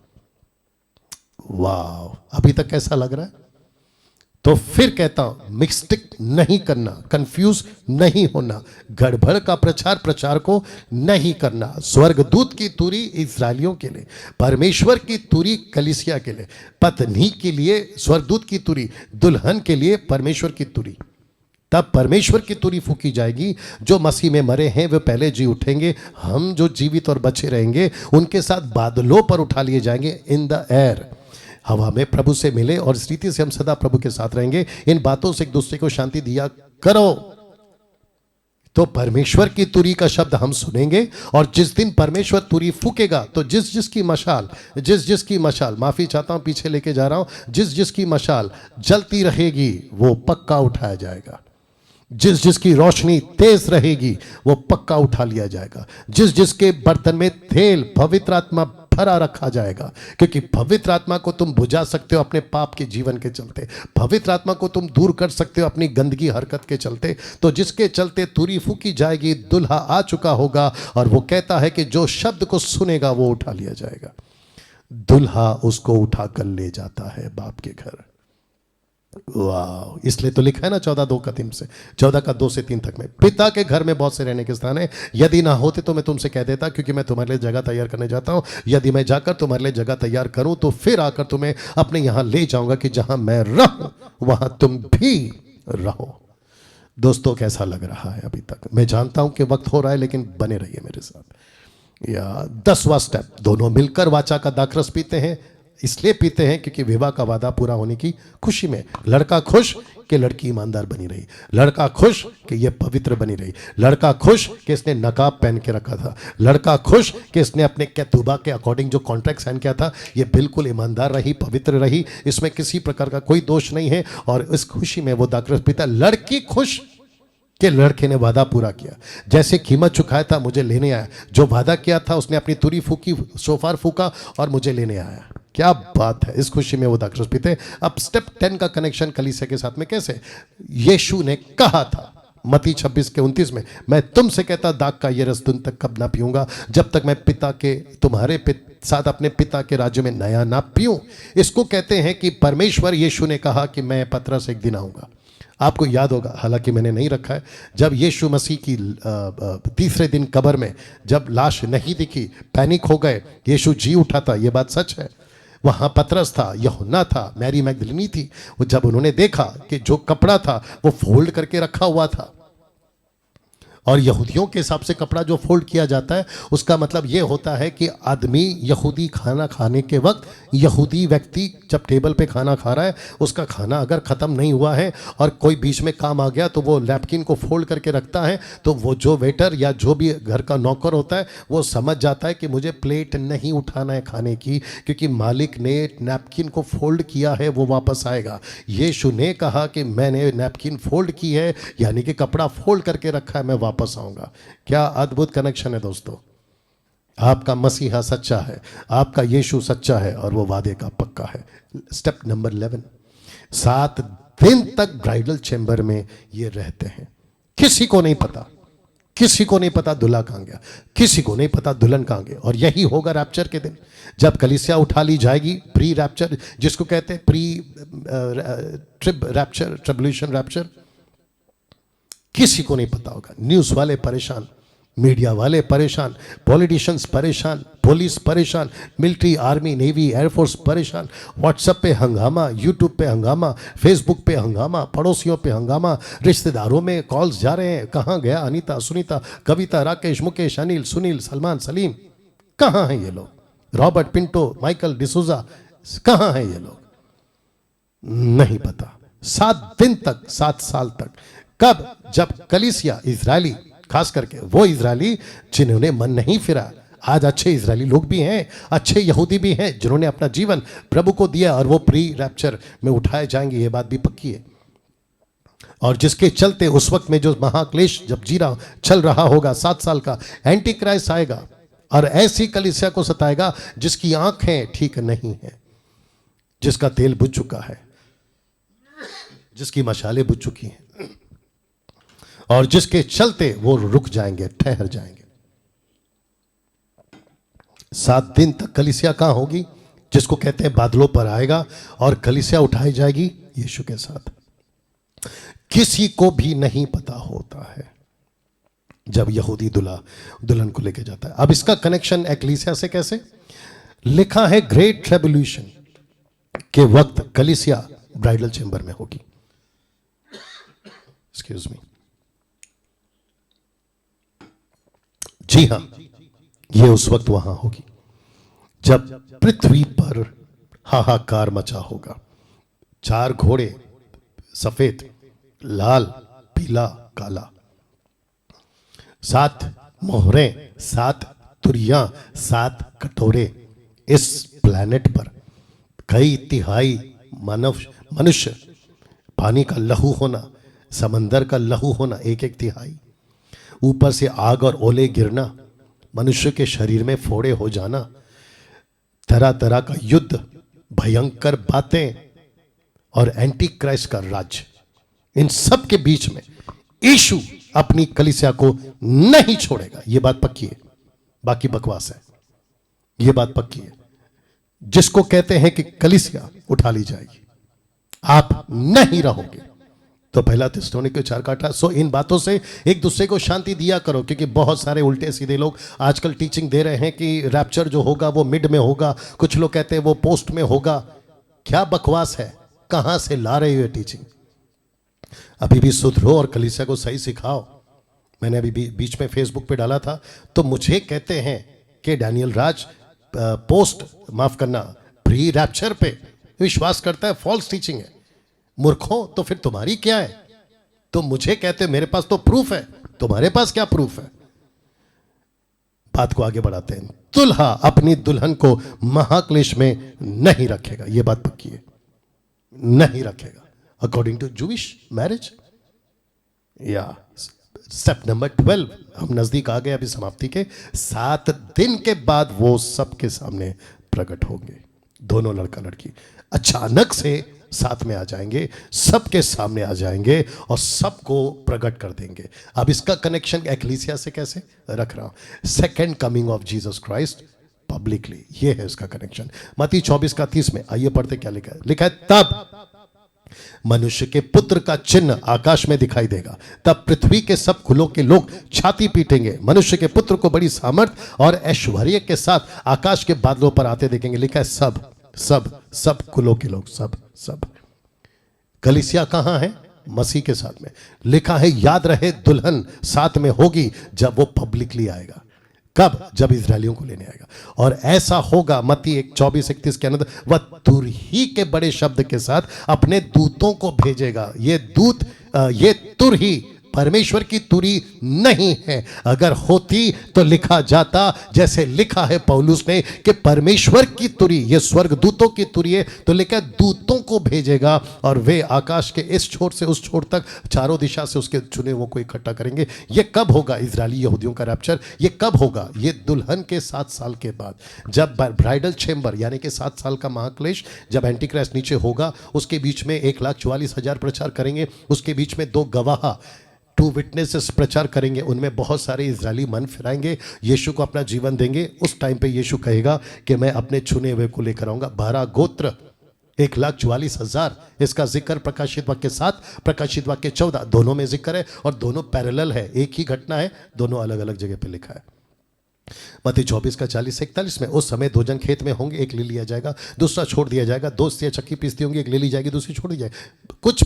A: वाह, अभी तक कैसा लग रहा है? तो फिर कहता हूं, मिस्टेक नहीं करना, कंफ्यूज नहीं होना, गड़बड़ का प्रचार को नहीं करना। स्वर्गदूत की तुरी इस्राएलियों के लिए, परमेश्वर की तुरी कलीसिया के लिए, पत्नी के लिए स्वर्गदूत की तुरी, दुल्हन के लिए परमेश्वर की तुरी। तब परमेश्वर की तुरी फूकी जाएगी। जो मसीह में मरे हैं वे पहले जी उठेंगे, हम जो जीवित और बचे रहेंगे उनके साथ बादलों पर उठा लिए जाएंगे, इन द एयर, हवा में प्रभु से मिले, और इस रीति से हम सदा प्रभु के साथ रहेंगे। इन बातों से एक दूसरे को शांति दिया करो। तो परमेश्वर की तुरी का शब्द हम सुनेंगे, और जिस दिन परमेश्वर तुरी फूकेगा, तो जिस जिसकी मशाल, माफी चाहता हूं पीछे लेके जा रहा हूं, जिस जिसकी मशाल जलती रहेगी वो पक्का उठाया जाएगा। जिस जिसकी रोशनी तेज रहेगी वो पक्का उठा लिया जाएगा। जिस जिसके बर्तन में तेल पवित्र आत्मा भरा रखा जाएगा, क्योंकि पवित्र आत्मा को तुम बुझा सकते हो अपने पाप के जीवन के चलते, पवित्र आत्मा को तुम दूर कर सकते हो अपनी गंदगी हरकत के चलते। तो जिसके चलते तुरी फूकी जाएगी, दुल्हा आ चुका होगा, और वो कहता है कि जो शब्द को सुनेगा वो उठा लिया जाएगा। दुल्हा उसको उठा कर ले जाता है बाप के घर। वाह, इसलिए तो लिखा है ना 14:2 का 3 से 14 का 2 से 3 तक में, पिता के घर में बहुत से रहने के स्थान है, यदि ना होते तो मैं तुमसे कह देता, क्योंकि मैं तुम्हारे लिए जगह तैयार करने जाता हूं। यदि मैं जाकर तुम्हारे लिए जगह तैयार करूं तो फिर आकर तुम्हें अपने यहां ले जाऊंगा, कि जहां मैं रहूं वहां तुम भी रहो। दोस्तों, कैसा लग रहा है अभी तक? मैं जानता हूं कि वक्त हो रहा है, लेकिन बने रहिए मेरे साथ। या 10वां स्टेप, दोनों मिलकर वाचा का दाखरस पीते हैं। इसलिए पीते हैं क्योंकि विवाह का वादा पूरा होने की खुशी में। लड़का खुश कि लड़की ईमानदार बनी रही, लड़का खुश कि ये पवित्र बनी रही, लड़का खुश कि इसने नकाब पहन के रखा था, लड़का खुश कि इसने अपने कैतुबा के अकॉर्डिंग जो कॉन्ट्रैक्ट साइन किया था ये बिल्कुल ईमानदार रही, पवित्र रही, इसमें किसी प्रकार का कोई दोष नहीं है। और इस खुशी में वो दाखरस पीता। लड़की खुश कि लड़के ने वादा पूरा किया, जैसे कीमत चुकाया था मुझे लेने आया, जो वादा किया था उसने अपनी तुरी फूकी, शोफार फूका और मुझे लेने आया। क्या बात है! इस खुशी में वो दाखरस पीते। अब स्टेप 10 का कनेक्शन कलीसिया के साथ में कैसे? यीशु ने कहा था मत्ती 26:29 में, मैं तुमसे कहता दाग का ये रस तुम तक कब ना पीऊंगा, जब तक मैं तुम्हारे साथ अपने पिता के राज्य में नया ना पीऊं। इसको कहते हैं कि परमेश्वर, यीशु ने कहा कि मैं पतरस एक दिन आऊंगा। आपको याद होगा, हालांकि मैंने नहीं रखा है, जब यीशु मसीह की तीसरे दिन कब्र में जब लाश नहीं दिखी, पैनिक हो गए, यीशु जी उठा था, ये बात सच है। वहां पतरस था, यूहन्ना था, मैरी मैगदलिनी थी। वो जब उन्होंने देखा कि जो कपड़ा था वो फोल्ड करके रखा हुआ था, और यहूदियों के हिसाब से कपड़ा जो फोल्ड किया जाता है उसका मतलब ये होता है कि आदमी यहूदी खाना खाने के वक्त, यहूदी व्यक्ति जब टेबल पे खाना खा रहा है, उसका खाना अगर ख़त्म नहीं हुआ है और कोई बीच में काम आ गया तो वो नैपकिन को फोल्ड करके रखता है, तो वो जो वेटर या जो भी घर का नौकर होता है वो समझ जाता है कि मुझे प्लेट नहीं उठाना है खाने की, क्योंकि मालिक ने नैपकिन को फोल्ड किया है, वो वापस आएगा। यीशु ने कहा कि मैंने नैपकिन फोल्ड की है, यानी कि कपड़ा फोल्ड करके रखा है, मैं वापस आऊंगा। क्या अद्भुत कनेक्शन है दोस्तों। आपका मसीहा सच्चा है, आपका यीशु सच्चा है और वो वादे का पक्का है। स्टेप नंबर 11, 7 दिन तक ब्राइडल चैम्बर में ये रहते हैं। किसी को नहीं पता, किसी को नहीं पता दूल्हा कहां गया, किसी को नहीं पता दुल्हन कहां गया। और यही होगा रैप्चर के दिन, जब कलीसिया उठा ली जाएगी। प्री रैप्चर जिसको कहते हैं, pre trib rapture, tribulation rapture, किसी को नहीं पता होगा। न्यूज़ वाले परेशान, मीडिया वाले परेशान, पॉलिटिशियंस परेशान, पुलिस परेशान, मिलिट्री, आर्मी, नेवी, एयरफोर्स परेशान, व्हाट्सएप पे हंगामा, यूट्यूब पे हंगामा, फेसबुक पे हंगामा, पड़ोसियों पे हंगामा, रिश्तेदारों में कॉल्स जा रहे हैं, कहाँ गया अनीता, सुनीता, कविता, राकेश, मुकेश, अनिल, सुनील, सलमान, सलीम, कहाँ हैं ये लोग? रॉबर्ट, पिंटो, माइकल डिसूजा, कहाँ हैं ये लोग? नहीं पता। 7 दिन तक, 7 साल तक। कब? जब कलीसिया, इजरायली, खास करके वो इजरायली जिन्होंने मन नहीं फिरा। आज अच्छे इजरायली लोग भी हैं, अच्छे यहूदी भी हैं जिन्होंने अपना जीवन प्रभु को दिया और वो प्री रैप्चर में उठाए जाएंगे, ये बात भी पक्की है। और जिसके चलते उस वक्त में जो महाक्लेश जब चल रहा होगा, 7 साल का, एंटी क्राइस्ट आएगा और ऐसी कलीसिया को सताएगा जिसकी आंखें ठीक नहीं है, जिसका तेल बुझ चुका है, जिसकी मशालें बुझ चुकी हैं, और जिसके चलते वो रुक जाएंगे, ठहर जाएंगे। 7 दिन तक कलीसिया कहां होगी? जिसको कहते हैं बादलों पर आएगा और कलीसिया उठाई जाएगी यीशु के साथ। किसी को भी नहीं पता होता है जब यहूदी दूल्हा दुल्हन को लेके जाता है। अब इसका कनेक्शन एक्लीसिया से कैसे? लिखा है ग्रेट ट्रिब्यूलेशन के वक्त कलीसिया ब्राइडल चैम्बर में होगी। एक्सक्यूज मी, जी हां, यह उस वक्त वहां होगी जब पृथ्वी पर हाहाकार मचा होगा। 4 घोड़े, सफेद, लाल, पीला, काला, 7 मोहरें, 7 तुरियां, 7 कटोरे। इस प्लैनेट पर कई तिहाई मनुष्य, पानी का लहू होना, समंदर का लहू होना 1 तिहाई, ऊपर से आग और ओले गिरना, मनुष्य के शरीर में फोड़े हो जाना, तरह तरह का युद्ध, भयंकर बातें और एंटी क्राइस्ट का राज्य। इन सब के बीच में यीशु अपनी कलीसिया को नहीं छोड़ेगा, यह बात पक्की है। बाकी बकवास है, यह बात पक्की है। जिसको कहते हैं कि कलीसिया उठा ली जाएगी, आप नहीं रहोगे। तो पहला थिस्सलुनीके 4:8। सो इन बातों से एक दूसरे को शांति दिया करो, क्योंकि बहुत सारे उल्टे सीधे लोग आजकल टीचिंग दे रहे हैं कि रैप्चर जो होगा वो मिड में होगा, कुछ लोग कहते हैं वो पोस्ट में होगा। क्या बकवास है, कहां से ला रहे हो टीचिंग? अभी भी सुधरो और कलीसिया को सही सिखाओ। मैंने अभी बीच में फेसबुक पे डाला था, तो मुझे कहते हैं कि डैनियल राज पोस्ट, माफ करना, प्री रैप्चर पे विश्वास करता है, फॉल्स टीचिंग है। मूर्खों, तो फिर तुम्हारी क्या है? तो मुझे कहते मेरे पास तो प्रूफ है, तुम्हारे पास क्या प्रूफ है? बात को आगे बढ़ाते हैं। दुल्हा अपनी दुल्हन को महाक्लेश में नहीं रखेगा, यह बात पक्की है, नहीं रखेगा अकॉर्डिंग टू जूइश मैरिज। या स्टेप नंबर 12, हम नजदीक आ गए अभी समाप्ति के। 7 दिन के बाद वो सबके सामने प्रकट होंगे, दोनों लड़का लड़की अचानक से साथ में आ जाएंगे, सबके सामने आ जाएंगे और सबको प्रकट कर देंगे। अब इसका कनेक्शन एक्लीसिया से कैसे रख रहा हूं? Second coming of Jesus Christ publicly, ये है इसका कनेक्शन। मत्ती 24:30 में आइए पढ़ते क्या लिखा है। लिखा है, तब मनुष्य के पुत्र का चिन्ह आकाश में दिखाई देगा, तब पृथ्वी के सब कुलों के लोग छाती पीटेंगे, मनुष्य के पुत्र को बड़ी सामर्थ और ऐश्वर्य के साथ आकाश के बादलों पर आते देखेंगे। लिखा है सब सब सब कुलों के लोग, सब सब। कलीसिया कहां है? मसीह के साथ में। लिखा है याद रहे दुल्हन साथ में होगी जब वो पब्लिकली आएगा। कब? जब इजरायलियों को लेने आएगा। और ऐसा होगा मत्ती 1:24-31 के अंदर, वह तुरही के बड़े शब्द के साथ अपने दूतों को भेजेगा। ये दूत, ये तुरही परमेश्वर की तुरी नहीं है। अगर होती तो लिखा जाता, जैसे लिखा है पौलुस ने कि परमेश्वर की तुरी, ये स्वर्ग दूतों की तुरी है, तो लिखा दूतों को भेजेगा और वे आकाश के इस छोर से उस छोर तक चारों दिशा से उसके चुने हुओं को इकट्ठा करेंगे। ये कब होगा? इजरायली यहूदियों का रैप्चर ये कब होगा? ये दुल्हन के 7 साल के बाद, जब ब्राइडल चेंबर यानी कि 7 साल का महाक्लेश, जब एंटीक्राइस्ट नीचे होगा, उसके बीच में 1,44,000 प्रचार करेंगे, उसके बीच में 2 गवाह 2 विटनेसेस प्रचार करेंगे, उनमें बहुत सारे इजरायली मन फिराएंगे, यीशु को अपना जीवन देंगे। उस टाइम पे यीशु कहेगा कि मैं अपने चुने हुए को लेकर आऊंगा। 12 गोत्र 1,44,000, इसका जिक्र प्रकाशित वाक्य 7, प्रकाशित वाक्य 14 दोनों में जिक्र है और दोनों पैरेलल है, एक ही घटना है, दोनों अलग अलग जगह पे लिखा है। मत्ती 24:40-41 में, उस समय 2 जन खेत में होंगे, एक ले लिया जाएगा, दूसरा छोड़ दिया जाएगा। 2 स्त्रियां चक्की पीसती होंगी, एक ले ली जाएगी, दूसरी छोड़ दी जाएगी। कुछ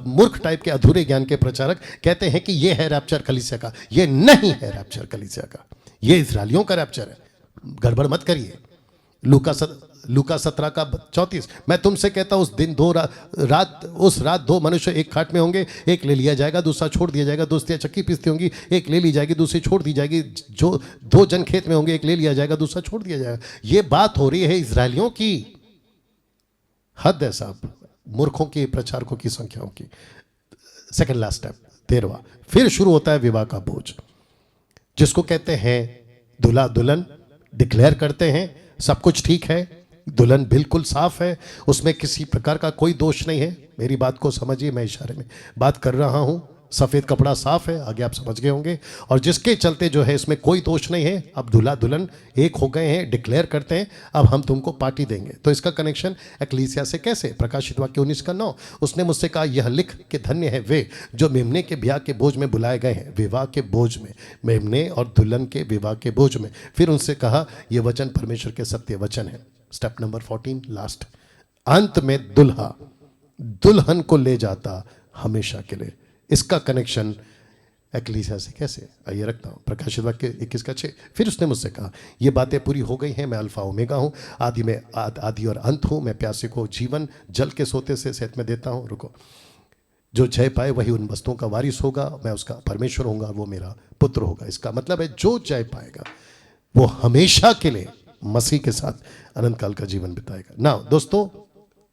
A: मूर्ख टाइप के अधूरे ज्ञान के प्रचारक कहते हैं कि ये है रैप्चर कलीसिया का। ये नहीं है रैप्चर कलीसिया का, ये इजरायलियों का रैप्चर है। गड़बड़ मत करिए। लूका 17:34, मैं तुमसे कहता हूं उस दिन उस रात 2 मनुष्य एक खाट में होंगे, एक ले लिया जाएगा, दूसरा छोड़ दिया जाएगा। 2 स्त्रियां चक्की पीसती होंगी, एक ले ली जाएगी, दूसरी छोड़ दी जाएगी। जो 2 जन खेत में होंगे, एक ले लिया जाएगा, दूसरा छोड़ दिया जाएगा। ये बात हो रही है इजरायलियों की। हद है साहब, मूर्खों की, प्रचारकों की संख्याओं की। सेकंड लास्ट स्टेप 13वां, फिर शुरू होता है विवाह का बोझ, जिसको कहते हैं दूल्हा दुल्हन डिक्लेयर करते हैं सब कुछ ठीक है, दुल्हन बिल्कुल साफ है, उसमें किसी प्रकार का कोई दोष नहीं है। मेरी बात को समझिए, मैं इशारे में बात कर रहा हूं। सफ़ेद कपड़ा साफ है, आगे आप समझ गए होंगे, और जिसके चलते जो है इसमें कोई दोष नहीं है। अब दूल्हा दुल्हन एक हो गए हैं, डिक्लेयर करते हैं अब हम तुमको पार्टी देंगे। तो इसका कनेक्शन एक्लीसिया से कैसे? प्रकाशित वाक्य 19:9, उसने मुझसे कहा यह लिख कि धन्य है वे जो मेमने के ब्याह के बोझ में बुलाए गए हैं। विवाह के बोझ में, मेमने और दुल्हन के विवाह के बोझ में। फिर उनसे कहा यह वचन परमेश्वर के सत्य वचन है। स्टेप नंबर 14 लास्ट, अंत में दुल्हा दुल्हन को ले जाता हमेशा के लिए। इसका कनेक्शन एक्लीसिया से कैसे? आइए रखता हूँ। प्रकाशित वाक्य 21:6, फिर उसने मुझसे कहा ये बातें पूरी हो गई हैं, मैं अल्फा ओमेगा हूँ, आदि और अंत हूँ। मैं प्यासे को जीवन जल के सोते से सेहत में देता हूँ। रुको, जो जय पाए वही उन वस्तुओं का वारिस होगा, मैं उसका परमेश्वर होऊंगा, वो मेरा पुत्र होगा। इसका मतलब है जो जय पाएगा वो हमेशा के लिए मसीह के साथ अनंत काल का जीवन बिताएगा। ना दोस्तों,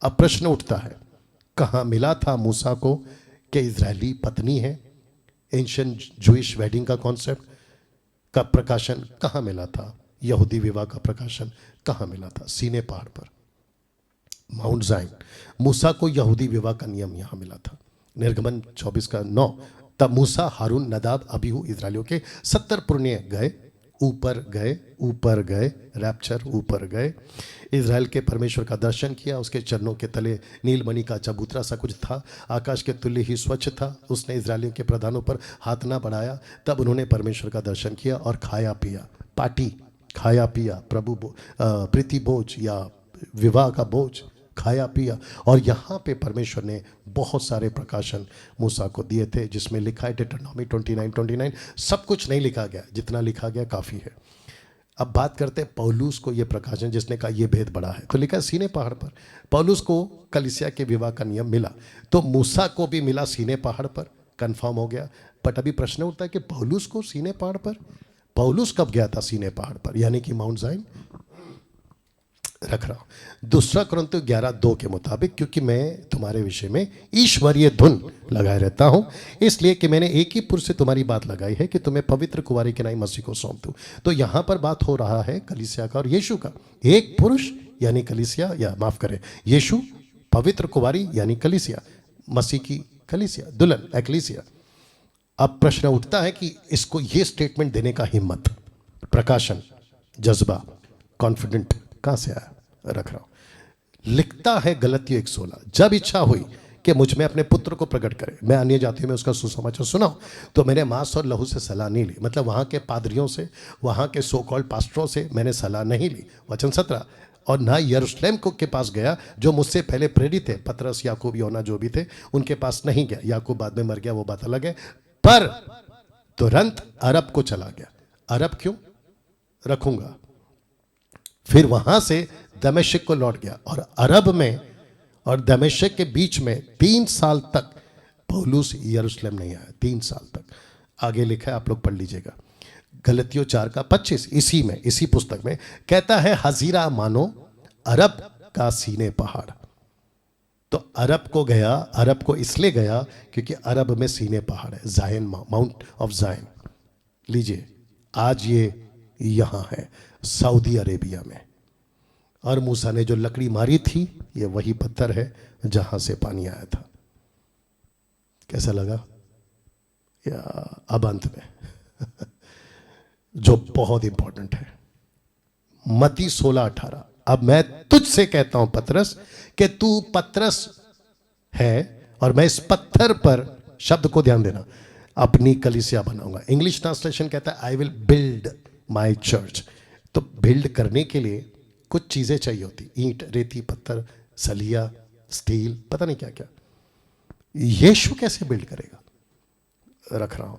A: अब प्रश्न उठता है कहाँ मिला था मूसा को कि इजरायली पत्नी है? एंशिएंट जूइश वेडिंग का कॉन्सेप्ट का प्रकाशन कहाँ मिला था? यहूदी विवाह का प्रकाशन कहाँ मिला था? सीने पहाड़ पर, माउंट जाइन। मूसा को यहूदी विवाह का नियम यहाँ मिला था। निर्गमन 24:9, तब मूसा, हारून, नदाब, अबीहू इजरायलियों के 70 पुरनिये गए, ऊपर गए, रैप्चर, ऊपर गए। इजराइल के परमेश्वर का दर्शन किया। उसके चरणों के तले नीलमणि का चबूतरा सा कुछ था, आकाश के तुल्य ही स्वच्छ था। उसने इजरायलियों के प्रधानों पर हाथ ना बढ़ाया। तब उन्होंने परमेश्वर का दर्शन किया और खाया पिया, पार्टी, खाया पिया, प्रीति भोज या विवाह का भोज, खाया पिया। और यहाँ पे परमेश्वर ने बहुत सारे प्रकाशन मूसा को दिए थे, जिसमें लिखा है डिटरनॉमी 29:29। सब कुछ नहीं लिखा गया, जितना लिखा गया काफ़ी है। अब बात करते हैं पौलुस को ये प्रकाशन, जिसने कहा ये भेद बड़ा है, तो लिखा है सीने पहाड़ पर। पौलुस को कलीसिया के विवाह का नियम मिला, तो मूसा को भी मिला सीने पहाड़ पर, कंफर्म हो गया। बट अभी प्रश्न उठता है कि पौलुस को सीने पहाड़ पर, पौलुस कब गया था सीने पहाड़ पर, यानी कि माउंट जाइन? रख रहा हूं 2 कुरिन्थियों 11:2 के मुताबिक, क्योंकि मैं तुम्हारे विषय में ईश्वरीय धुन लगाए रहता हूं, इसलिए कि मैंने एक ही पुरुष से तुम्हारी बात लगाई है कि तुम्हें पवित्र कुंवारी के नाई मसीह को सौंप दूं। तो यहां पर बात हो रहा है कलीसिया का और यीशु का। एक पुरुष यानी कलीसिया, या माफ करें यीशु, पवित्र कुंवारी यानी कलीसिया, मसीह की कलीसिया, दुल्हन एक्लीसिया। अब प्रश्न उठता है कि इसको ये स्टेटमेंट देने का हिम्मत, प्रकाशन, जज्बा, कॉन्फिडेंट कहां से आया? रख रहा हूं। लिखता है गलतियों 1:16, जब इच्छा हुई कि मुझ में अपने पुत्र को प्रकट करे, मैं अन्य जातियों में उसका सुसमाचार सुनाऊं, तो मैंने मांस और लहू से सलाह नहीं ली। मतलब वहां के पादरियों से, वहां के सो कॉल्ड पास्टरों से मैंने सलाह नहीं ली। वचन 17, और ना यरूशलेम को के पास गया जो मुझसे पहले प्रेरित थे, पतरस, याकूब, योना जो भी थे उनके पास नहीं गया। याकूब बाद में मर गया, वो बात अलग है। पर तुरंत अरब को चला गया। अरब क्यों रखूंगा। फिर वहां से दमिश्क को लौट गया और अरब में और दमिश्क के बीच में 3 साल तक पौलुस यरूशलेम नहीं आया। 3 साल तक। आगे लिखा है, आप लोग पढ़ लीजिएगा, गलतियों 4:25। इसी में, इसी पुस्तक में कहता है, हजीरा मानो अरब का सीने पहाड़। तो अरब को गया, अरब को इसलिए गया क्योंकि अरब में सीने पहाड़ है, जायन, माउंट ऑफ जायन। लीजिए, आज ये यहां है सऊदी अरेबिया में। और मूसा ने जो लकड़ी मारी थी, ये वही पत्थर है जहां से पानी आया था। कैसा लगा? या अब अंत में जो बहुत इंपॉर्टेंट है, मत्ती 16:18। अब मैं तुझसे कहता हूं पतरस कि तू पतरस है और मैं इस पत्थर पर, शब्द को ध्यान देना, अपनी कलीसिया बनाऊंगा। इंग्लिश ट्रांसलेशन कहता है I will build my church. तो बिल्ड करने के लिए कुछ चीजें चाहिए होती, ईंट, रेती, पत्थर, सलिया, स्टील, पता नहीं क्या क्या। यीशु कैसे बिल्ड करेगा? रख रहा हूं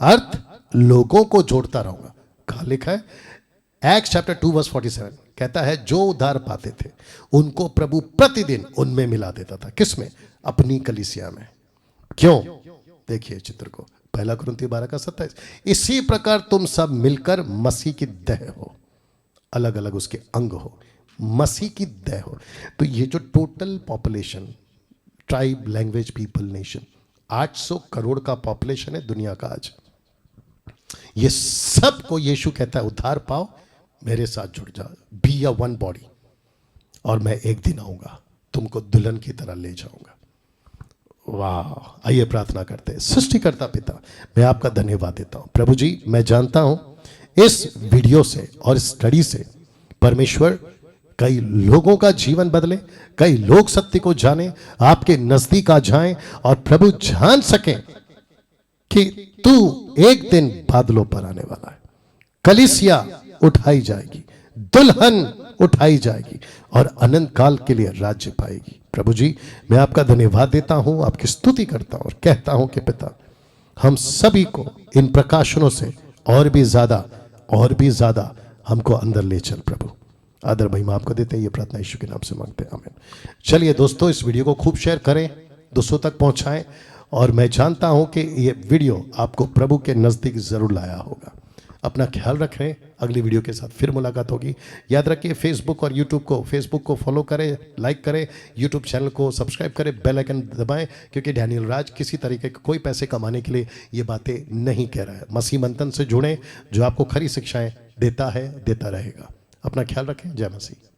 A: अर्थ, लोगों को जोड़ता रहूंगा। कहां लिखा है? एक्ट्स चैप्टर 2:47 कहता है, जो उद्धार पाते थे उनको प्रभु प्रतिदिन उनमें मिला देता था। किसमें? अपनी कलीसिया में। क्यों? देखिए चित्र को, 1 कुरिन्थी 12:27। इसी प्रकार तुम सब मिलकर मसीह की देह हो, अलग अलग उसके अंग हो, मसीह की देह हो। तो ये जो total population, tribe, language, people, nation, 800 crore का पॉपुलेशन है दुनिया का आज। ये सब को यीशु कहता है उद्धार पाओ, मेरे साथ जुड़ जाओ, बी अ वन बॉडी, और मैं एक दिन आऊंगा, तुमको दुल्हन की तरह ले जाऊंगा। वाह! आइए प्रार्थना करते हैं। सृष्टिकर्ता पिता, मैं आपका धन्यवाद देता हूं। प्रभु जी, मैं जानता हूं इस वीडियो से और स्टडी से परमेश्वर कई लोगों का जीवन बदले, कई लोग सत्य को जाने, आपके नजदीक आ जाएं और प्रभु जान सकें कि तू एक दिन बादलों पर आने वाला है। कलीसिया उठाई जाएगी, दुल्हन उठाई जाएगी और अनंत काल के लिए राज्य पाएगी। प्रभु जी, मैं आपका धन्यवाद देता हूं, आपकी स्तुति करता हूं और कहता हूं कि पिता, हम सभी को इन प्रकाशनों से और भी ज्यादा हमको अंदर ले चल। प्रभु, आदर महिमा आपको देते हैं। ये प्रार्थना यीशु के नाम से मांगते हैं, आमीन। चलिए दोस्तों, इस वीडियो को खूब शेयर करें, दूसरों तक पहुंचाएं, और मैं जानता हूं कि ये वीडियो आपको प्रभु के नजदीक जरूर लाया होगा। अपना ख्याल रखें, अगली वीडियो के साथ फिर मुलाकात होगी। याद रखिए, फेसबुक और यूट्यूब को, फेसबुक को फॉलो करें, लाइक करें, यूट्यूब चैनल को सब्सक्राइब करें, बेल आइकन दबाएं, क्योंकि डैनियल राज किसी तरीके के कोई पैसे कमाने के लिए ये बातें नहीं कह रहा है। मसीह मंथन से जुड़ें, जो आपको खरी शिक्षाएं देता है, देता रहेगा। अपना ख्याल रखें। जय मसीह।